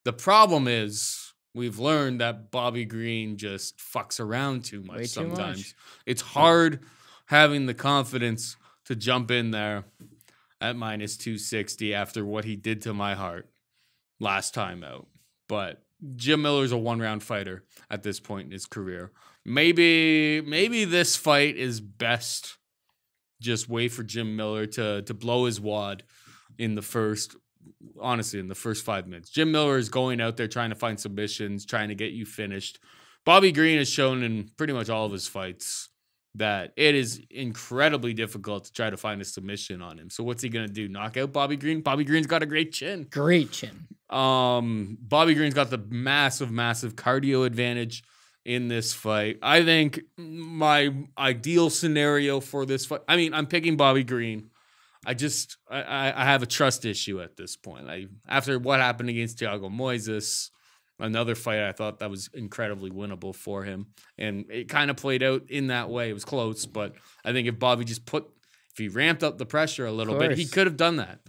The problem is we've learned that Bobby Green just fucks around too much sometimes. It's hard having the confidence to jump in there at minus 260 after what he did to my heart last time out. But Jim Miller's a one-round fighter at this point in his career. Maybe this fight is best just wait for Jim Miller to blow his wad in the first 5 minutes. Jim Miller is going out there trying to find submissions, trying to get you finished. Bobby Green has shown in pretty much all of his fights that it is incredibly difficult to try to find a submission on him. So what's he going to do? Knock out Bobby Green? Bobby Green's got a great chin. Bobby Green's got the massive cardio advantage in this fight. I think my ideal scenario for this fight, I mean, I'm picking Bobby Green. I have a trust issue at this point. After what happened against Thiago Moises, another fight I thought that was incredibly winnable for him. And it kind of played out in that way. It was close, but I think if Bobby if he ramped up the pressure a little bit, he could have done that.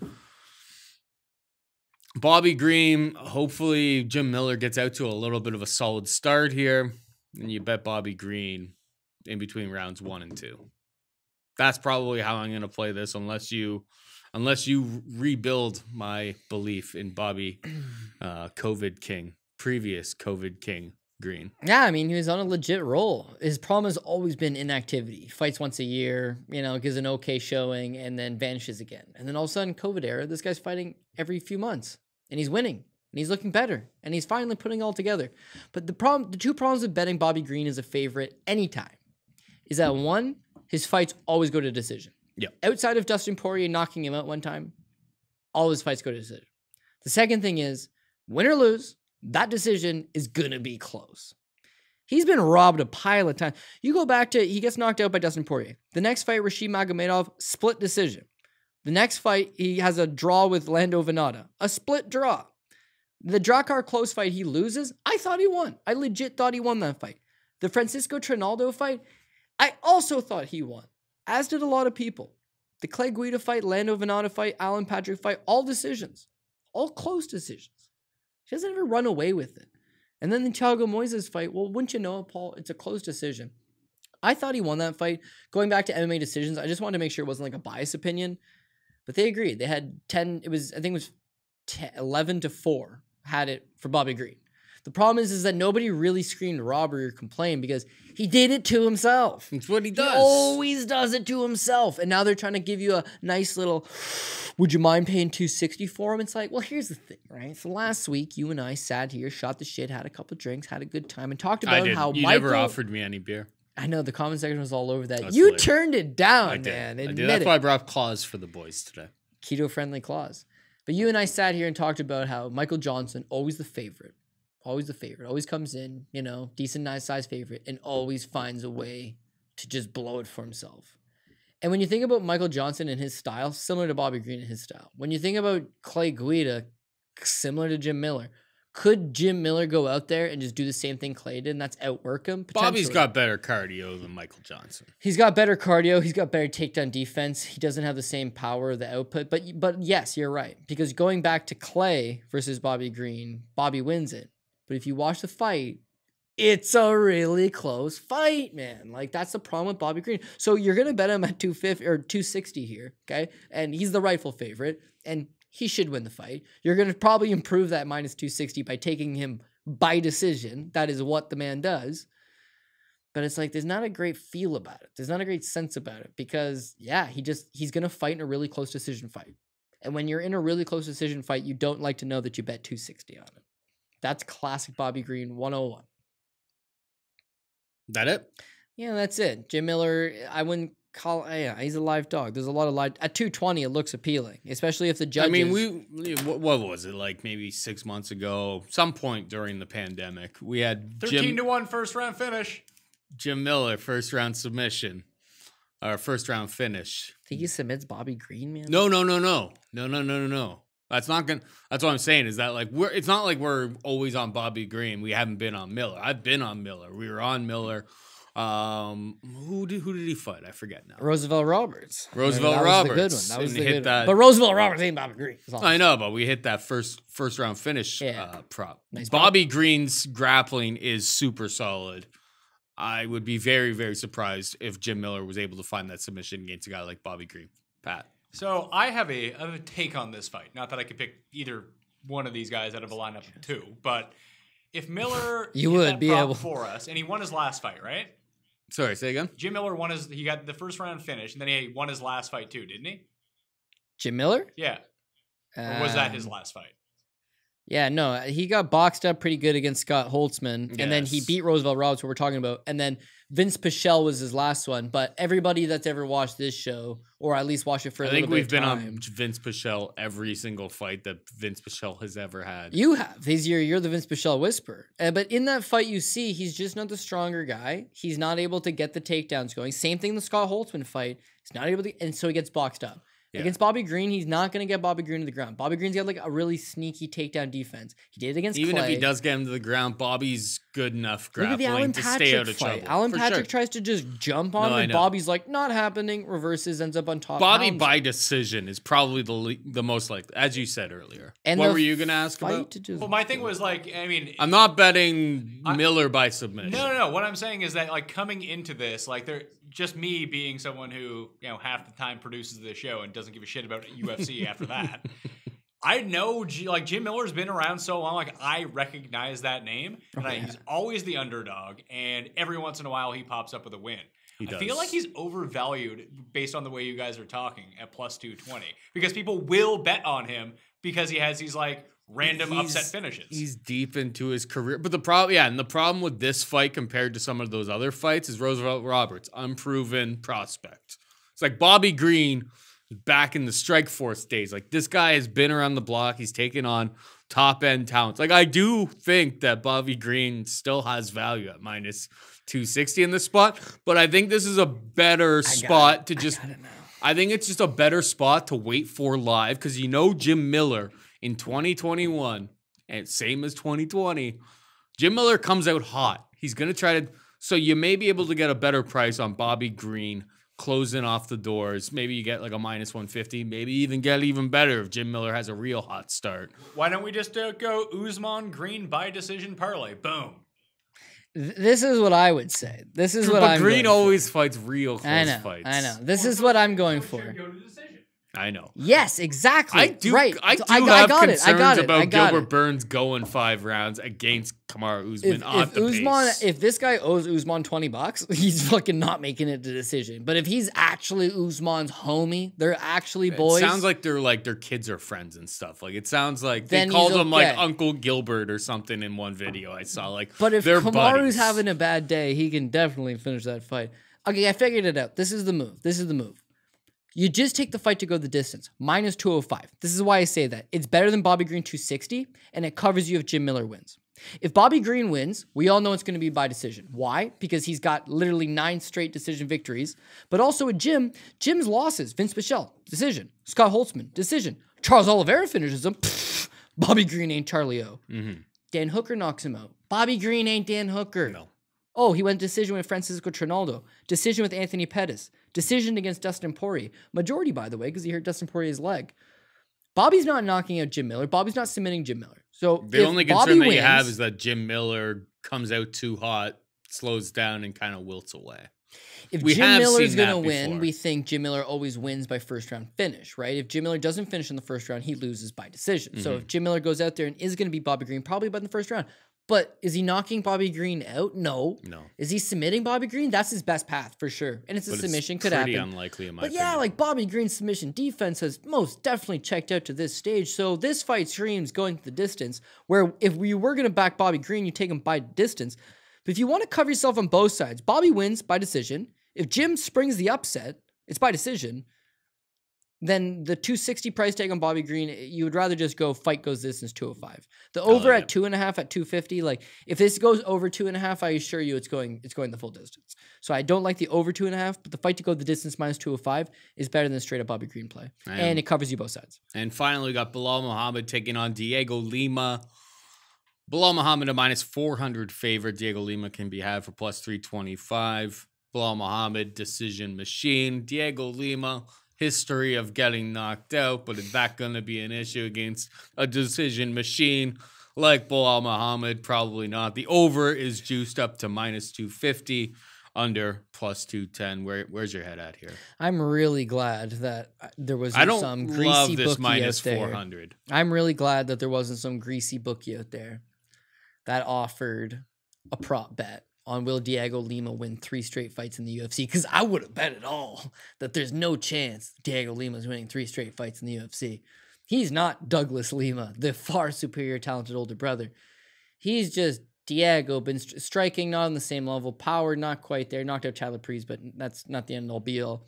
Bobby Green, hopefully Jim Miller gets out to a little bit of a solid start here. And you bet Bobby Green in between rounds 1 and 2. That's probably how I'm going to play this, unless you rebuild my belief in Bobby, COVID King, previous COVID King, Green. Yeah, I mean, he was on a legit roll. His problem has always been inactivity. Fights once a year, gives an okay showing, and then vanishes again. And then all of a sudden, COVID era, this guy's fighting every few months, and he's winning, and he's looking better, and he's finally putting it all together. But the two problems with betting Bobby Green as a favorite anytime is that one, his fights always go to decision. Yeah. Outside of Dustin Poirier knocking him out one time, all his fights go to decision. The second thing is, win or lose, that decision is going to be close. He's been robbed a pile of times. You go back to, he gets knocked out by Dustin Poirier. The next fight, Rashid Magomedov, split decision. The next fight, he has a draw with Lando Venata. A split draw. The Drakkar close fight he loses, I thought he won. I legit thought he won that fight. The Francisco Trinaldo fight, I also thought he won. As did a lot of people. The Clay Guida fight, Lando Venata fight, Alan Patrick fight, all decisions. All close decisions. He doesn't ever run away with it. And then the Thiago Moises fight, well, wouldn't you know it, Paul? It's a close decision. I thought he won that fight. Going back to MMA decisions, I just wanted to make sure it wasn't like a biased opinion. But they agreed. They had 10, I think it was 11-4 had it for Bobby Green. The problem is that nobody really screamed robbery or complained because he did it to himself. It's what he does. He always does it to himself. And now they're trying to give you a nice little, would you mind paying $260 for him? It's like, well, here's the thing, right? So last week, you and I sat here, shot the shit, had a couple drinks, had a good time, and talked about how you never offered me any beer. I know, the comment section was all over that. That's You hilarious. turned it down, I did. man. I Admit did. That's it. why I brought claws for the boys today. Keto-friendly claws. But you and I sat here and talked about how Michael Johnson, always the favorite. Always the favorite. Always comes in, decent, nice size favorite, and always finds a way to just blow it for himself. And when you think about Michael Johnson and his style, similar to Bobby Green and his style. When you think about Clay Guida, similar to Jim Miller, could Jim Miller go out there and just do the same thing Clay did, and that's outwork him? Bobby's got better cardio than Michael Johnson. He's got better cardio. He's got better takedown defense. He doesn't have the same power, the output. But yes, you're right. Because going back to Clay versus Bobby Green, Bobby wins it. But if you watch the fight, it's a really close fight, man. Like, that's the problem with Bobby Green. So you're going to bet him at 250 or 260 here, okay? And he's the rightful favorite, and he should win the fight. You're going to probably improve that minus 260 by taking him by decision. That is what the man does. But it's like, there's not a great feel about it. There's not a great sense about it because, yeah, he's going to fight in a really close decision fight. And when you're in a really close decision fight, you don't like to know that you bet 260 on it. That's classic Bobby Green 101. That it? Yeah, that's it. Jim Miller, I wouldn't call. Yeah, he's a live dog. There's a lot of live. At 220, it looks appealing, especially if the judges. I mean, what was it, like maybe 6 months ago? Some point during the pandemic, we had 13-1 first round finish. Jim Miller first round submission, or first round finish. Think he submits Bobby Green, man? No. That's not gonna. That's what I'm saying. Is that like it's not like we're always on Bobby Green. We haven't been on Miller. I've been on Miller. We were on Miller. Who did he fight? I forget now. Roosevelt Roberts. Roosevelt Roberts. That was the good one. That was the good that, one. But Roosevelt Roberts ain't Bobby Green. I know, but we hit that first round finish prop. Nice Bobby Green's grappling is super solid. I would be very, very surprised if Jim Miller was able to find that submission against a guy like Bobby Green. Pat. So I have a take on this fight. Not that I could pick either one of these guys out of a lineup of two, but if Miller for us, and he won his last fight, right? Sorry, say again. Jim Miller he got the first round finish, and then he won his last fight too, didn't he? Jim Miller? Yeah. Or was that his last fight? Yeah, no, he got boxed up pretty good against Scott Holtzman, and then he beat Roosevelt Roberts, what we're talking about, and then Vince Pichel was his last one. But everybody that's ever watched this show, or at least watched it for a little bit of time. I think we've been on Vince Pichel every single fight that Vince Pichel has ever had. You have. You're the Vince Pichel whisperer. But in that fight, you see he's just not the stronger guy. He's not able to get the takedowns going. Same thing in the Scott Holtzman fight. He's not able to, and so he gets boxed up. Yeah. Against Bobby Green, he's not going to get Bobby Green to the ground. Bobby Green's got like a really sneaky takedown defense. He did it against Even Clay. if he does get him to the ground, Bobby's good enough Look at the grappling Alan to Patrick stay out of fight. trouble. Alan For Patrick sure. tries to just jump on him, and Bobby's like, not happening, reverses, ends up on top. Bobby by decision is probably the most likely, as you said earlier. And what were you going to ask about? Well, my thing was like, I mean, I'm not betting Miller by submission. No. What I'm saying is that like coming into this, like just me being someone who, half the time produces this show and doesn't give a shit about UFC after that. I know, like, Jim Miller's been around so long, like, I recognize that name, and he's always the underdog, and every once in a while he pops up with a win. I feel like he's overvalued based on the way you guys are talking at plus 220, because people will bet on him because he has these, like, random upset finishes. He's deep into his career. But the problem with this fight compared to some of those other fights is Roosevelt Roberts, unproven prospect. It's like Bobby Green back in the Strikeforce days. Like, this guy has been around the block. He's taken on top end talents. Like, I do think that Bobby Green still has value at minus 260 in this spot, but I think this is a better spot to just. I think it's just a better spot to wait for live, because you know Jim Miller in 2021 and same as 2020, Jim Miller comes out hot. He's gonna try to. So you may be able to get a better price on Bobby Green closing off the doors. Maybe you get like a minus 150. Maybe even get even better if Jim Miller has a real hot start. Why don't we just go Usman Green by decision parlay? Boom. This is what I would say. This is what I'm Green going always fights real close fights. I know. This is what I'm going for. Go to decision. I know. Yes, exactly. I do. Right. I do I have got concerns it. about Gilbert Burns going 5 rounds against Kamaru Usman off the pace. If this guy owes Usman $20, he's fucking not making it to decision. But if he's actually Usman's homie, they're actually boys. It sounds like their kids are friends and stuff. Like, it sounds like they called him like Uncle Gilbert or something in one video I saw. Like, but if Kamaru's buddies. having a bad day, he can definitely finish that fight. Okay, I figured it out. This is the move. You just take the fight to go the distance, minus 205. This is why I say that. It's better than Bobby Green 260, and it covers you if Jim Miller wins. If Bobby Green wins, we all know it's going to be by decision. Why? Because he's got literally 9 straight decision victories. But also with Jim's losses, Vince Pichel, decision. Scott Holtzman, decision. Charles Oliveira finishes him. Pfft, Bobby Green ain't Charlie O. Dan Hooker knocks him out. Bobby Green ain't Dan Hooker. No. Oh, he went decision with Francisco Trinaldo. Decision with Anthony Pettis. Decision against Dustin Poirier. Majority, by the way, because he hurt Dustin Poirier's leg. Bobby's not knocking out Jim Miller. Bobby's not submitting Jim Miller. So the only concern that you have is that Jim Miller comes out too hot, slows down, and kind of wilts away. If Jim Miller's going to win, we think Jim Miller always wins by first-round finish, right? If Jim Miller doesn't finish in the first round, he loses by decision. So if Jim Miller goes out there and is going to beat Bobby Green, probably by the first round. But is he knocking Bobby Green out? No. Is he submitting Bobby Green? That's his best path for sure. And it's a submission. Could happen. Pretty unlikely in my opinion. Yeah, like Bobby Green's submission defense has most definitely checked out to this stage. So this fight screams going to the distance, where if we were going to back Bobby Green, you take him by distance. But if you want to cover yourself on both sides, Bobby wins by decision. If Jim springs the upset, it's by decision. Then the 260 price tag on Bobby Green, you would rather just go fight goes distance 205. The over at 2.5 at 250, like if this goes over 2.5, I assure you it's going the full distance. So I don't like the over 2.5, but the fight to go the distance minus 205 is better than straight up Bobby Green play. And it covers you both sides. And finally, we got Bilal Muhammad taking on Diego Lima. Bilal Muhammad a minus 400 favorite. Diego Lima can be had for plus 325. Bilal Muhammad, decision machine. Diego Lima, history of getting knocked out, but is that going to be an issue against a decision machine like Bilal Muhammad? Probably not. The over is juiced up to minus 250, under plus 210. Where's your head at here? I'm really glad that there wasn't some greasy bookie out there. 400. I'm really glad that there wasn't some greasy bookie out there that offered a prop bet on will Diego Lima win 3 straight fights in the UFC, because I would have bet it all that there's no chance Diego Lima's winning 3 straight fights in the UFC. He's not Douglas Lima, the far superior talented older brother. He's just Diego, been striking not on the same level, power not quite there, knocked out Chad Laprise, but that's not the end all be all.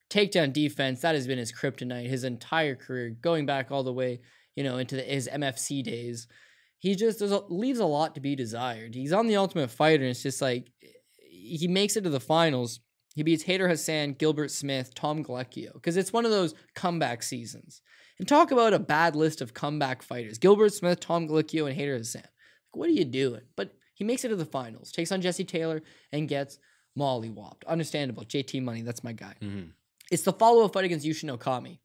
Takedown defense, that has been his kryptonite his entire career, going back all the way, into his MFC days. He just leaves a lot to be desired. He's on the Ultimate Fighter, and it's just like, he makes it to the finals. He beats Hayder Hassan, Gilbert Smith, Tom Galecchio, because it's one of those comeback seasons. And talk about a bad list of comeback fighters. Gilbert Smith, Tom Galecchio, and Hayder Hassan. What are you doing? But he makes it to the finals, takes on Jesse Taylor, and gets mollywopped. Understandable. JT Money, that's my guy. It's the follow-up fight against Yushin Okami.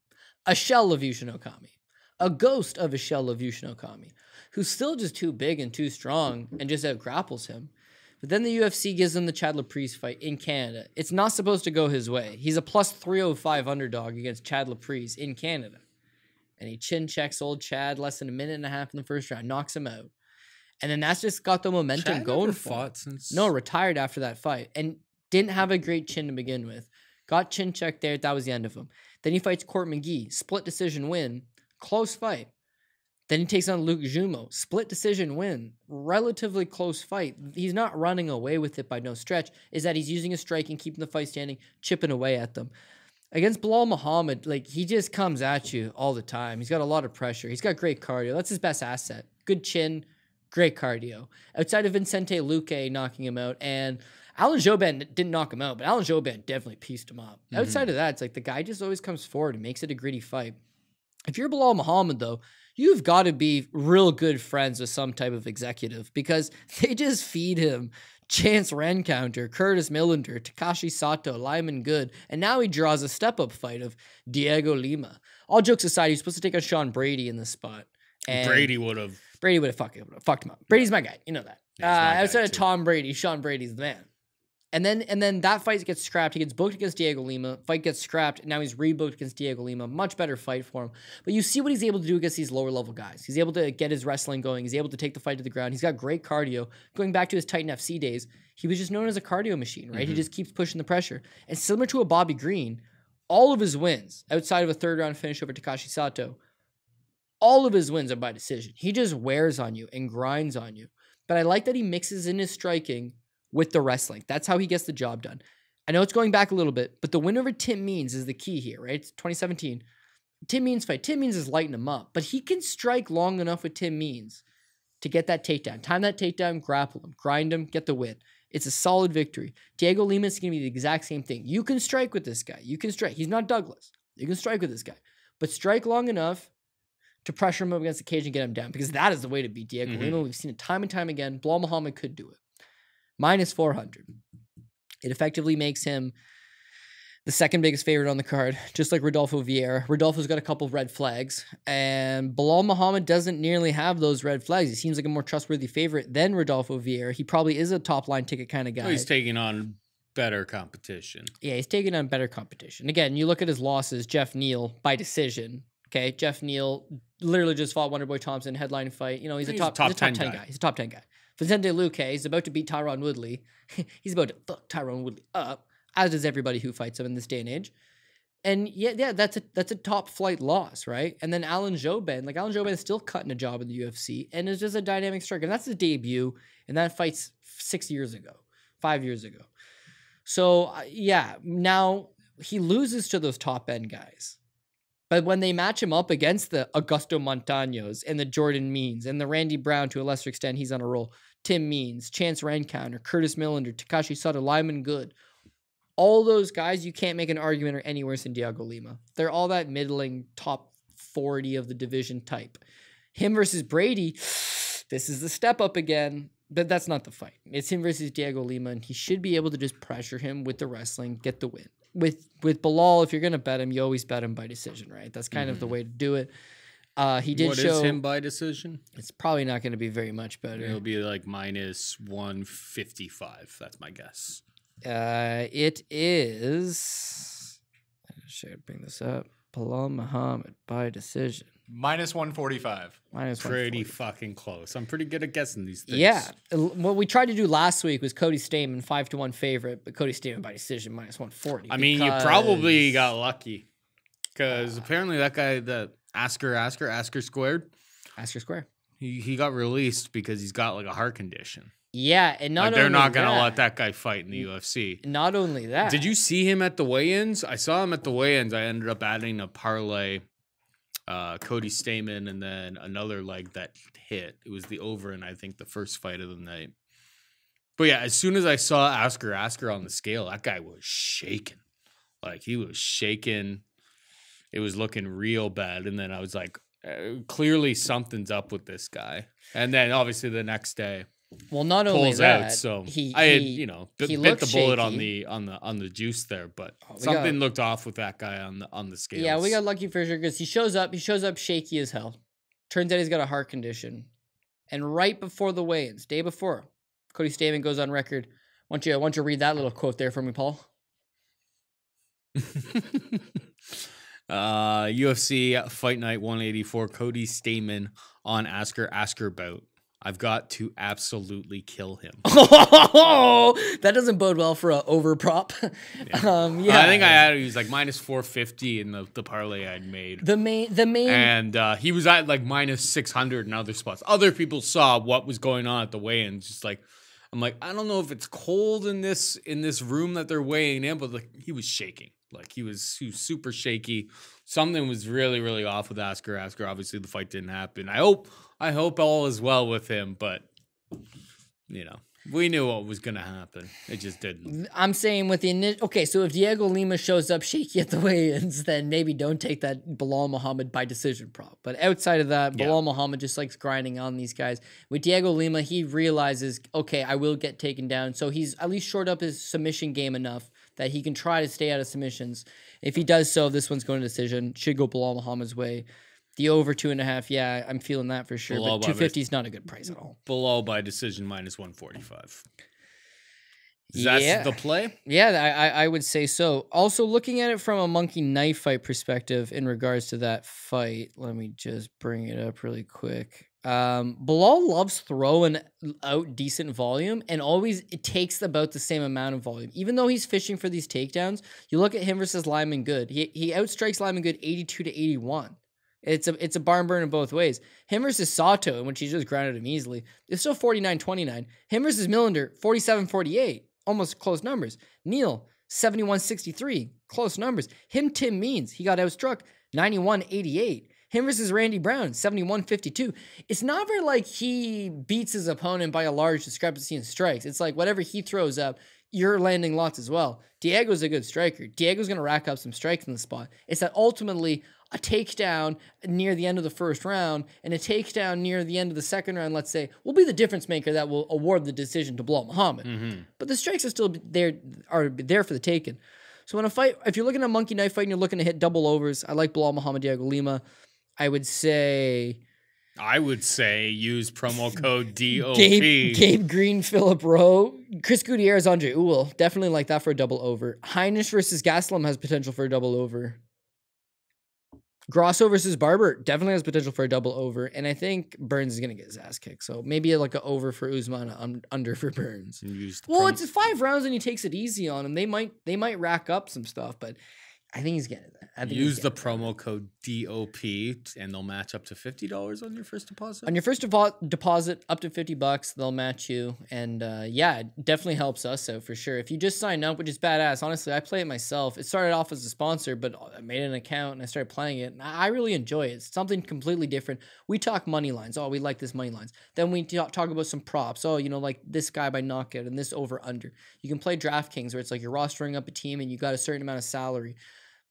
A shell of Yushin Okami. A ghost of a shell of Yushin Okami, who's still just too big and too strong and just out-grapples him. But then the UFC gives him the Chad Laprise fight in Canada. It's not supposed to go his way. He's a plus 305 underdog against Chad Laprise in Canada. and he chin checks old Chad less than a minute and a half in the first round, knocks him out. And then that's just got the momentum going for him. Since... No, retired after that fight and didn't have a great chin to begin with. Got chin checked there. That was the end of him. Then he fights Court McGee, split decision win, close fight. Then he takes on Luke Jumeau, split decision win, relatively close fight. He's not running away with it by no stretch. Is that he's using his striking, keeping the fight standing, chipping away at them. Against Bilal Muhammad, like he just comes at you all the time. He's got a lot of pressure. He's got great cardio. That's his best asset. Good chin, great cardio. Outside of Vicente Luque knocking him out, and Alan Jouban didn't knock him out, but Alan Jouban definitely pieced him up. Mm-hmm. Outside of that, it's like the guy just always comes forward and makes it a gritty fight. If you're Bilal Muhammad, though, you've got to be real good friends with some type of executive because they just feed him Chance Rencounter, Curtis Millender, Takashi Sato, Lyman Good, and now he draws a step-up fight of Diego Lima. All jokes aside, he's supposed to take on Sean Brady in this spot. And Brady would have fucked him up. Brady's my guy. You know that. Yeah, outside of Tom Brady, Sean Brady's the man. And then that fight gets scrapped. He gets booked against Diego Lima. Fight gets scrapped. Now he's rebooked against Diego Lima. Much better fight for him. But you see what he's able to do against these lower level guys. He's able to get his wrestling going. He's able to take the fight to the ground. He's got great cardio. Going back to his Titan FC days, he was just known as a cardio machine, right? Mm-hmm. He just keeps pushing the pressure. And similar to a Bobby Green, all of his wins, outside of a third round finish over Takashi Sato, all of his wins are by decision. He just wears on you and grinds on you. But I like that he mixes in his striking with the wrestling. That's how he gets the job done. I know it's going back a little bit, but the win over Tim Means is the key here, right? It's 2017. Tim Means fight. Tim Means is lighting him up, but he can strike long enough with Tim Means to get that takedown. Time that takedown, grapple him, grind him, get the win. It's a solid victory. Diego Lima is going to be the exact same thing. You can strike with this guy. You can strike. He's not Douglas. You can strike with this guy, but strike long enough to pressure him up against the cage and get him down, because that is the way to beat Diego Lima. We've seen it time and time again. Bilal Muhammad could do it. Minus 400. It effectively makes him the second biggest favorite on the card, just like Rodolfo Viera. Rodolfo's got a couple of red flags, and Bilal Muhammad doesn't nearly have those red flags. He seems like a more trustworthy favorite than Rodolfo Viera. He probably is a top-line ticket kind of guy. Well, he's taking on better competition. Yeah, he's taking on better competition. Again, you look at his losses, Jeff Neal by decision. Okay, Jeff Neal literally just fought Wonderboy Thompson, headline fight. You know, he's a top 10 guy. He's a top 10 guy. Vicente Luque is about to beat Tyron Woodley. He's about to fuck Tyron Woodley up, as does everybody who fights him in this day and age. And yeah, that's a top flight loss, right? And then Alan Jouban, Alan Jouban is still cutting a job in the UFC and is just a dynamic striker. And that's his debut, and that fight's 5 years ago. So yeah, now he loses to those top end guys. But when they match him up against the Augusto Montaños and the Jordan Means and the Randy Brown, to a lesser extent, he's on a roll, Tim Means, Chance Rencounter, Curtis Millender, Takashi Sato, Lyman Good, all those guys, you can't make an argument are any worse than Diego Lima. They're all that middling top 40 of the division type. Him versus Brady, this is the step up again, but that's not the fight. It's him versus Diego Lima, and he should be able to just pressure him with the wrestling, get the win. With Bilal, if you're going to bet him, you always bet him by decision, right? That's kind of the way to do it. He did What is him by decision? It's probably not going to be very much better. It'll be like minus 155. That's my guess. It is... I should bring this up. Bilal Muhammad by decision. Minus 145. Pretty fucking close. I'm pretty good at guessing these things. Yeah. What we tried to do last week was Cody Stamen, 5-1 favorite, but Cody Stamen by decision, minus 140. I mean, you probably got lucky. Because apparently that guy, the Asker Squared. Asker Square. He got released because he's got like a heart condition. Yeah, and not only they're not going to let that guy fight in the UFC. Not only that. Did you see him at the weigh-ins? I saw him at the weigh-ins. I ended up adding a parlay. Cody Stamen, and then another leg that hit. It was the over, and I think the first fight of the night. But yeah, as soon as I saw Asker on the scale, that guy was shaking. Like, he was shaking. It was looking real bad. And then I was like, clearly something's up with this guy. And then obviously the next day, well, not only pulls that, out. So he bit he the bullet shaky. on the juice there, but something looked off with that guy on the scales. Yeah, we got lucky for sure because he shows up shaky as hell. Turns out he's got a heart condition. And right before the weigh-ins, day before, Cody Stamen goes on record. Why don't you read that little quote there for me, Paul? UFC Fight Night 184, Cody Stamen on Asker bout. I've got to absolutely kill him. That doesn't bode well for an over prop. Yeah. I think I had he was like minus 450 in the parlay I'd made. The main, and he was at like minus 600 in other spots. Other people saw what was going on at the weigh-ins. Just like I'm like, I don't know if it's cold in this room that they're weighing in, but like he was shaking. Like he was super shaky. Something was really, really off with Asker. Obviously, the fight didn't happen. I hope all is well with him, but you know, we knew what was gonna happen. It just didn't. I'm saying with the initial. Okay, so if Diego Lima shows up shaky at the weigh-ins, then maybe don't take that Bilal Muhammad by decision prop. But outside of that, Bilal Muhammad just likes grinding on these guys. With Diego Lima, he realizes, okay, I will get taken down, so he's at least shored up his submission game enough that he can try to stay out of submissions. If he does so, this one's going to decision. Should go Bilal Muhammad's way. The over 2.5, yeah, I'm feeling that for sure. But 250 is not a good price at all. Below by decision minus 145. That's the play? Yeah, I would say so. Also, looking at it from a monkey knife fight perspective in regards to that fight, let me just bring it up really quick. Bilal loves throwing out decent volume, and always it takes about the same amount of volume. Even though he's fishing for these takedowns, you look at him versus Lyman Good. He outstrikes Lyman Good 82 to 81. It's a barn burner both ways. Him versus Sato, in which he just grounded him easily, it's still 49-29. Him versus Millender, 47-48. Almost close numbers. Neal, 71-63. Close numbers. Him, Tim Means, he got outstruck 91-88. Him versus Randy Brown, 71-52. It's not very like he beats his opponent by a large discrepancy in strikes. It's like whatever he throws up, you're landing lots as well. Diego's a good striker. Diego's going to rack up some strikes in the spot. It's that ultimately a takedown near the end of the first round and a takedown near the end of the second round, let's say, will be the difference maker that will award the decision to Bilal Muhammad. Mm-hmm. But the strikes are still there for the taking. So in a fight, if you're looking at a monkey knife fight and you're looking to hit double overs, I like Bilal Muhammad, Diego Lima. I would say use promo code DOP. Gabe Green, Philip Rowe, Chris Gutierrez, Andre Ewell. Definitely like that for a double over. Heinisch versus Gastelum has potential for a double over. Grasso versus Barber definitely has potential for a double over. And I think Burns is going to get his ass kicked. So maybe like an over for Usman, under for Burns. Well, it's 5 rounds and he takes it easy on him. They might rack up some stuff, but I think he's getting that. Use the promo code DOP and they'll match up to $50 on your first deposit. On your first deposit, up to $50, they'll match you. And yeah, it definitely helps us out for sure. If you just sign up, which is badass. Honestly, I play it myself. It started off as a sponsor, but I made an account and I started playing it. And I really enjoy it. It's something completely different. We talk money lines. Oh, we like this money lines. Then we talk about some props. Oh, you know, like this guy by knockout and this over under. You can play DraftKings where it's like you're rostering up a team and you got a certain amount of salary.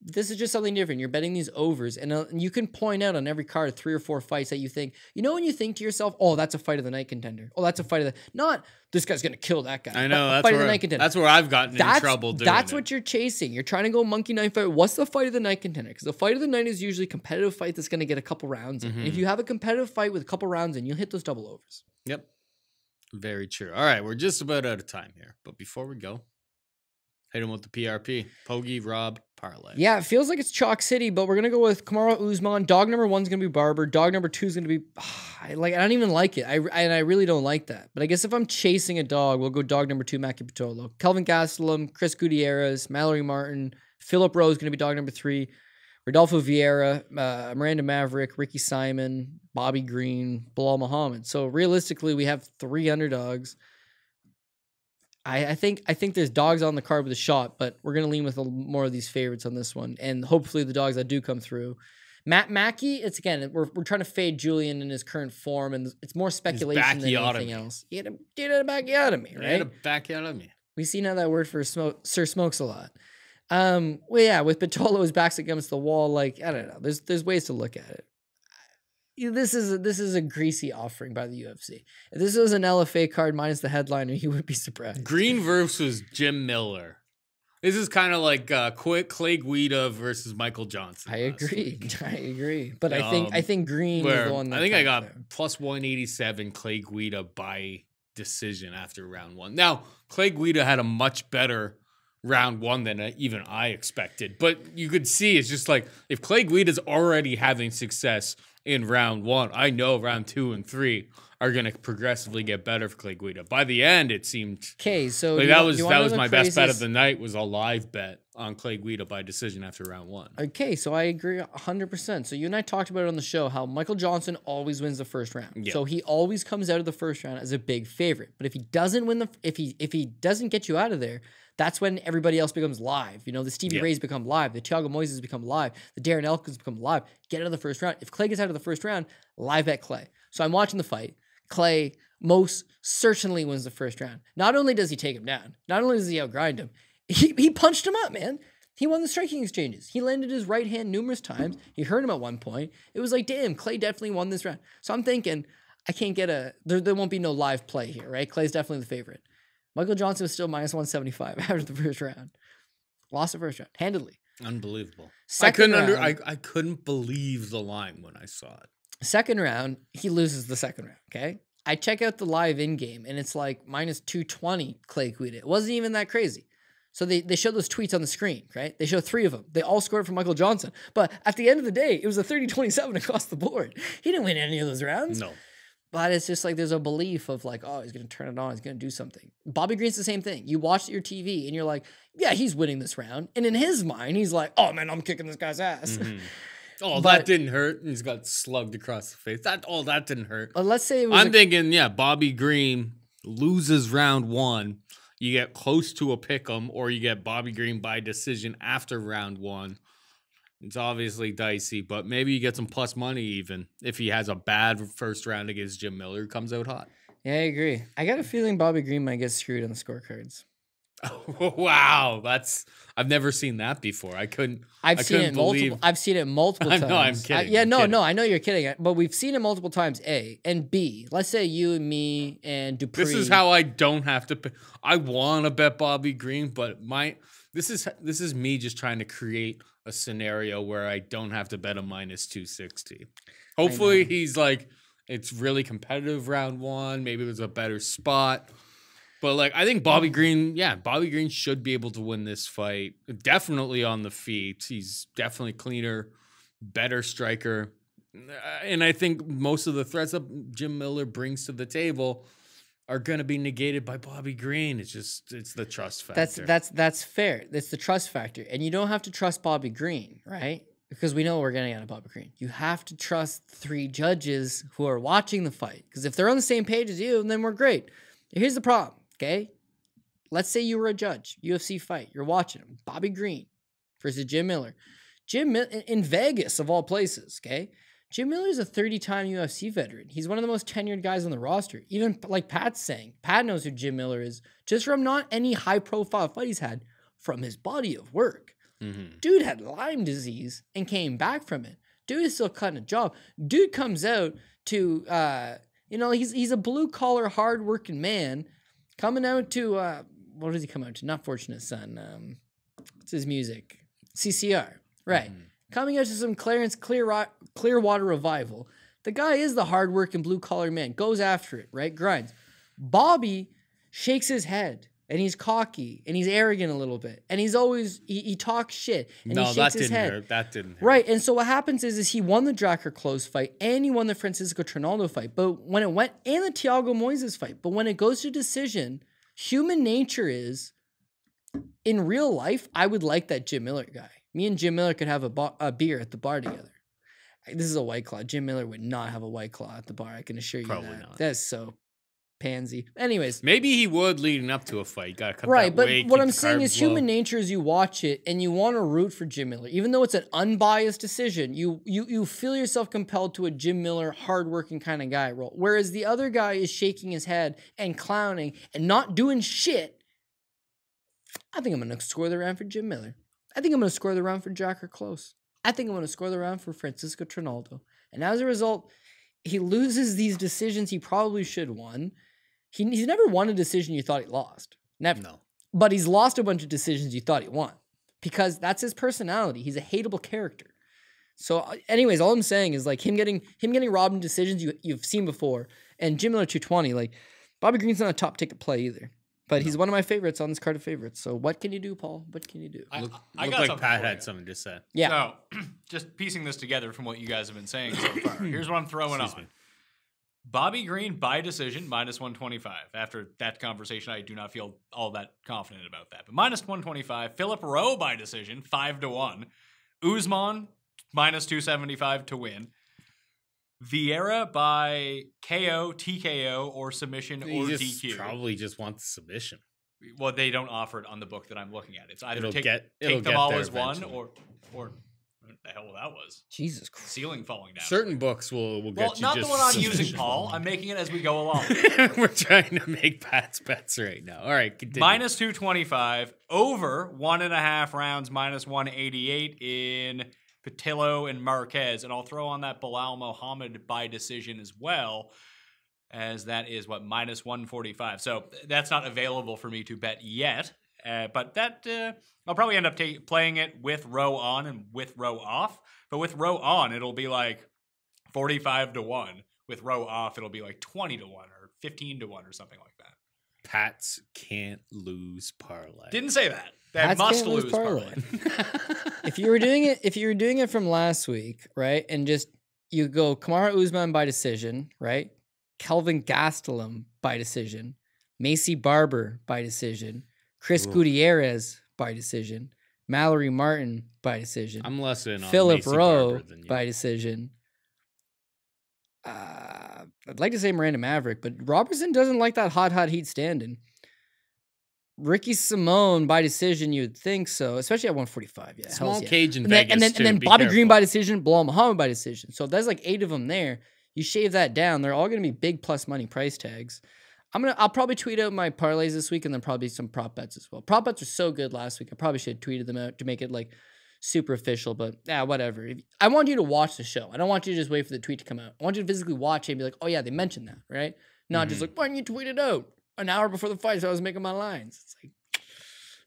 This is just something different. You're betting these overs, and you can point out on every card 3 or 4 fights that you think, you know, when you think to yourself, oh, that's a fight of the night contender. Oh, that's a fight of the, not this guy's going to kill that guy. I know. That's fight of the night contender. That's where I've gotten in trouble doing That's what you're chasing. You're trying to go monkey knife fight. What's the fight of the night contender? Because the fight of the night is usually a competitive fight that's going to get a couple rounds in. And if you have a competitive fight with a couple rounds in, you'll hit those double overs. Yep. Very true. All right. We're just about out of time here. But before we go, hit him with the PRP. Pogie, Rob, parlay. Yeah, it feels like it's Chalk City, but we're going to go with Kamaru Usman. Dog number 1's going to be Barber. Dog number 2's going to be... I don't even like it. I really don't like that. But I guess if I'm chasing a dog, we'll go dog number 2, Maki Pitolo. Kelvin Gastelum, Chris Gutierrez, Mallory Martin. Philip Rowe is going to be dog number 3. Rodolfo Viera, Miranda Maverick, Ricky Simon, Bobby Green, Bilal Muhammad. So realistically, we have 3 underdogs. I think there's dogs on the card with a shot, but we're going to lean with more of these favorites on this one. And hopefully the dogs that do come through. Matt Mackey, it's again, we're trying to fade Julian in his current form, and it's more speculation than anything else. He had a backiotomy, right? He had a backiotomy. We've seen how that word for Sir Smokes a lot. Well, yeah, with Pitolo's backs against the wall, like, I don't know. There's ways to look at it. This is a greasy offering by the UFC. If this was an LFA card minus the headliner, you would be surprised. Green versus Jim Miller. This is kind of like Clay Guida versus Michael Johnson. I agree. But I think Green is the one that I think I got plus 187 Clay Guida by decision after round 1. Now, Clay Guida had a much better round one than even I expected. But you could see it's just like if Clay Guida's already having success in round one, I know round 2 and 3 are going to progressively get better for Clay Guida. By the end, it seemed Okay, so like that was my best bet of the night, was a live bet on Clay Guida by decision after round 1. Okay, so I agree 100%. So you and I talked about it on the show how Michael Johnson always wins the first round. Yeah. So he always comes out of the first round as a big favorite. But if he doesn't win if he doesn't get you out of there, that's when everybody else becomes live. You know, the Stevie Rays become live, the Thiago Moises become live, the Darren Elkins become live. Get out of the first round. If Clay gets out of the first round, live bet Clay. So I'm watching the fight. Clay most certainly wins the first round. Not only does he take him down, not only does he outgrind him, he punched him up, man. He won the striking exchanges. He landed his right hand numerous times. He hurt him at one point. It was like, damn, Clay definitely won this round. So I'm thinking, I can't get there won't be no live play here, right? Clay's definitely the favorite. Michael Johnson was still minus 175 after the first round. Lost the first round, handedly. Unbelievable. Second round, I couldn't believe the line when I saw it. Second round, he loses the second round, okay? I check out the live in-game, and it's like minus 220 Clay Guida. It wasn't even that crazy. So they show those tweets on the screen, right? They show 3 of them. They all scored for Michael Johnson. But at the end of the day, it was a 30-27 across the board. He didn't win any of those rounds. No. But it's just like there's a belief of like, oh, he's going to turn it on. He's going to do something. Bobby Green's the same thing. You watch your TV, and you're like, yeah, he's winning this round. And in his mind, he's like, oh, man, I'm kicking this guy's ass. Mm-hmm. Oh, that didn't hurt. He's got slugged across the face. That didn't hurt. But let's say it was I'm thinking, Bobby Green loses round 1. You get close to a pick'em, or you get Bobby Green by decision after round 1. It's obviously dicey, but maybe you get some plus money even if he has a bad first round against Jim Miller who comes out hot. Yeah, I agree. I got a feeling Bobby Green might get screwed on the scorecards. Wow, I've never seen that before. I've seen it multiple times. No, I'm kidding. I know you're kidding, but we've seen it multiple times. A and B. Let's say you and me and Dupree. This is how I don't have to. I want to bet Bobby Green, but this is me just trying to create a scenario where I don't have to bet a minus 260. Hopefully, he's like it's really competitive round 1. Maybe it was a better spot. But like I think Bobby Green should be able to win this fight. Definitely on the feet. He's definitely cleaner, better striker. And I think most of the threats that Jim Miller brings to the table are going to be negated by Bobby Green. It's the trust factor. That's fair. That's the trust factor. And you don't have to trust Bobby Green, right? Because we know what we're getting out of Bobby Green. You have to trust 3 judges who are watching the fight. Because if they're on the same page as you, then we're great. Here's the problem. Okay, let's say you were a judge, UFC fight. You're watching him. Bobby Green versus Jim Miller. In Vegas, of all places, okay? Jim Miller's a 30-time UFC veteran. He's one of the most tenured guys on the roster. Even like Pat's saying, Pat knows who Jim Miller is just from not any high-profile fight he's had, from his body of work. Mm-hmm. Dude had Lyme disease and came back from it. Dude is still cutting a job. Dude comes out to, he's a blue-collar, hard-working man. Coming out to, what does he come out to? Not Fortunate Son. What's his music? CCR. Right. Mm. Coming out to some Clearwater Revival. The guy is the hardworking blue-collar man. Goes after it, right? Grinds. Bobby shakes his head, and he's cocky, and he's arrogant a little bit. And he's always, he talks shit, and he shakes his head. That didn't hurt. Right, and so what happens is he won the Drakkar Close fight, and he won the Francisco Trinaldo fight, but when it went, and the Thiago Moises fight, but when it goes to decision, human nature is, in real life, I would like that Jim Miller guy. Me and Jim Miller could have a beer at the bar together. This is a White Claw. Jim Miller would not have a White Claw at the bar, I can assure you Probably that. not. That's so pansy. Anyways. Maybe he would leading up to a fight. You gotta cut right, that but weight, what keep I'm the saying is carbs low. human nature is you watch it and you want to root for Jim Miller. Even though it's an unbiased decision, you feel yourself compelled to a Jim Miller hardworking kind of guy role. Whereas the other guy is shaking his head and clowning and not doing shit. I think I'm going to score the round for Jim Miller. I think I'm going to score the round for Drakkar Close. I think I'm going to score the round for Francisco Trinaldo. And as a result, he loses these decisions he probably should have won. He's never won a decision you thought he lost. Never. No. But he's lost a bunch of decisions you thought he won. Because that's his personality. He's a hateable character. So anyways, all I'm saying is like him getting robbed in decisions you've seen before. And Jim Miller 220, like Bobby Green's not a top ticket play either. But he's one of my favorites on this card of favorites. So what can you do, Paul? What can you do? I Look got like something Pat for had you. something to say. Yeah. So, just piecing this together from what you guys have been saying so far. Here's what I'm throwing Excuse on. me. Bobby Green by decision, minus 125. After that conversation, I do not feel all that confident about that. But minus 125. Philip Rowe by decision, 5-1. Usman, minus 275 to win. Viera by KO, TKO, or submission, He or just DQ. probably just wants the submission. Well, they don't offer it on the book that I'm looking at. It's either It'll take get them all there as one, eventually. or what the hell that was? Jesus Christ. Ceiling falling down. Certain books will get Well, you not just the one I'm submission. using, Paul. I'm making it as we go along. We're trying to make Pat's bets right now. All right, continue. Minus 225, over 1.5 rounds, minus 188 in Pitolo and Marquez. And I'll throw on that Bilal Muhammad by decision as well, as that is, minus 145. So that's not available for me to bet yet. But that I'll probably end up playing it with Rowe on and with Rowe off. But with Rowe on, it'll be like 45-1. With Rowe off, it'll be like 20-1 or 15-1 or something like that. Pats can't lose parlay. Didn't say that. That Pats must can't lose lose parlay. parlay. If you were doing it from last week, right, and just you go Kamaru Usman by decision, right, Kelvin Gastelum by decision, Macy Barber by decision, Chris Gutierrez by decision, Mallory Martin by decision, I'm less in on Philip Macy Rowe Barber than you. by decision. I'd like to say Miranda Maverick, but Robertson doesn't like that hot heat standing. Ricky Simone by decision, you'd think so, especially at 145. Yeah, Small hells yeah. cage in And then, Vegas, and too. then Be Bobby Green careful. by decision, Bilal Muhammad by decision. So there's like 8 of them there. You shave that down, they're all going to be big plus money price tags. I'll probably tweet out my parlays this week, and then probably some prop bets as well. Prop bets are so good last week. I probably should have tweeted them out to make it like super official, but yeah, whatever. I want you to watch the show. I don't want you to just wait for the tweet to come out. I want you to physically watch it and be like, oh yeah, they mentioned that, right? Not just like, why didn't you tweet it out an hour before the fight so I was making my lines? It's like,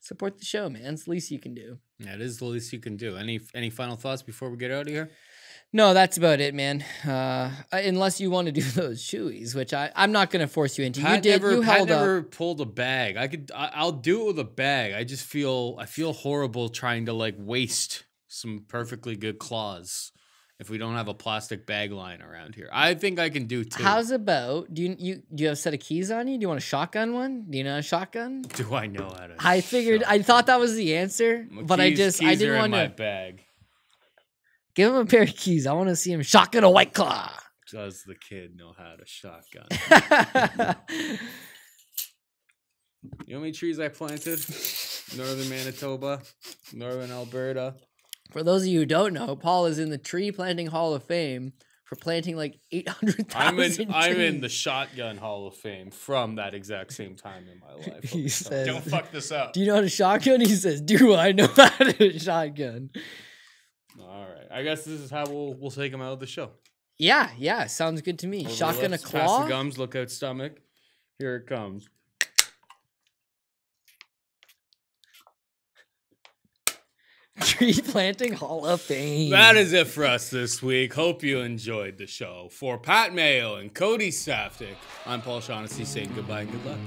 support the show, man. It's the least you can do. Yeah, it is the least you can do. Any final thoughts before we get out of here? No, that's about it, man. Unless you want to do those shoeies, which I'm not going to force you into. Pat You held up. never pulled a bag. I'll do it with a bag. I feel horrible trying to like waste some perfectly good claws if we don't have a plastic bag line around here. I think I can do 2. How's about, do you have a set of keys on you? Do you want a shotgun one? Do you know a shotgun? Do I know how to? I figured, I thought that was the answer, but I keys didn't are want in my to. bag. Give him a pair of keys. I want to see him shotgun a White Claw. Does the kid know how to shotgun? You know how many trees I planted? Northern Manitoba, Northern Alberta. For those of you who don't know, Paul is in the Tree Planting Hall of Fame for planting like 800,000 I'm in the Shotgun Hall of Fame from that exact same time in my life. He says, Don't fuck this up. do you know how to shotgun? He says, do I know how to shotgun? All right, I guess this is how we'll take him out of the show. Yeah, sounds good to me. Over the Shotgun a lips, Pass claw? the gums. Look out, stomach. Here it comes. Tree Planting Hall of Fame. That is it for us this week. Hope you enjoyed the show. For Pat Mayo and Cody Saftic, I'm Paul Shaughnessy saying goodbye and good luck.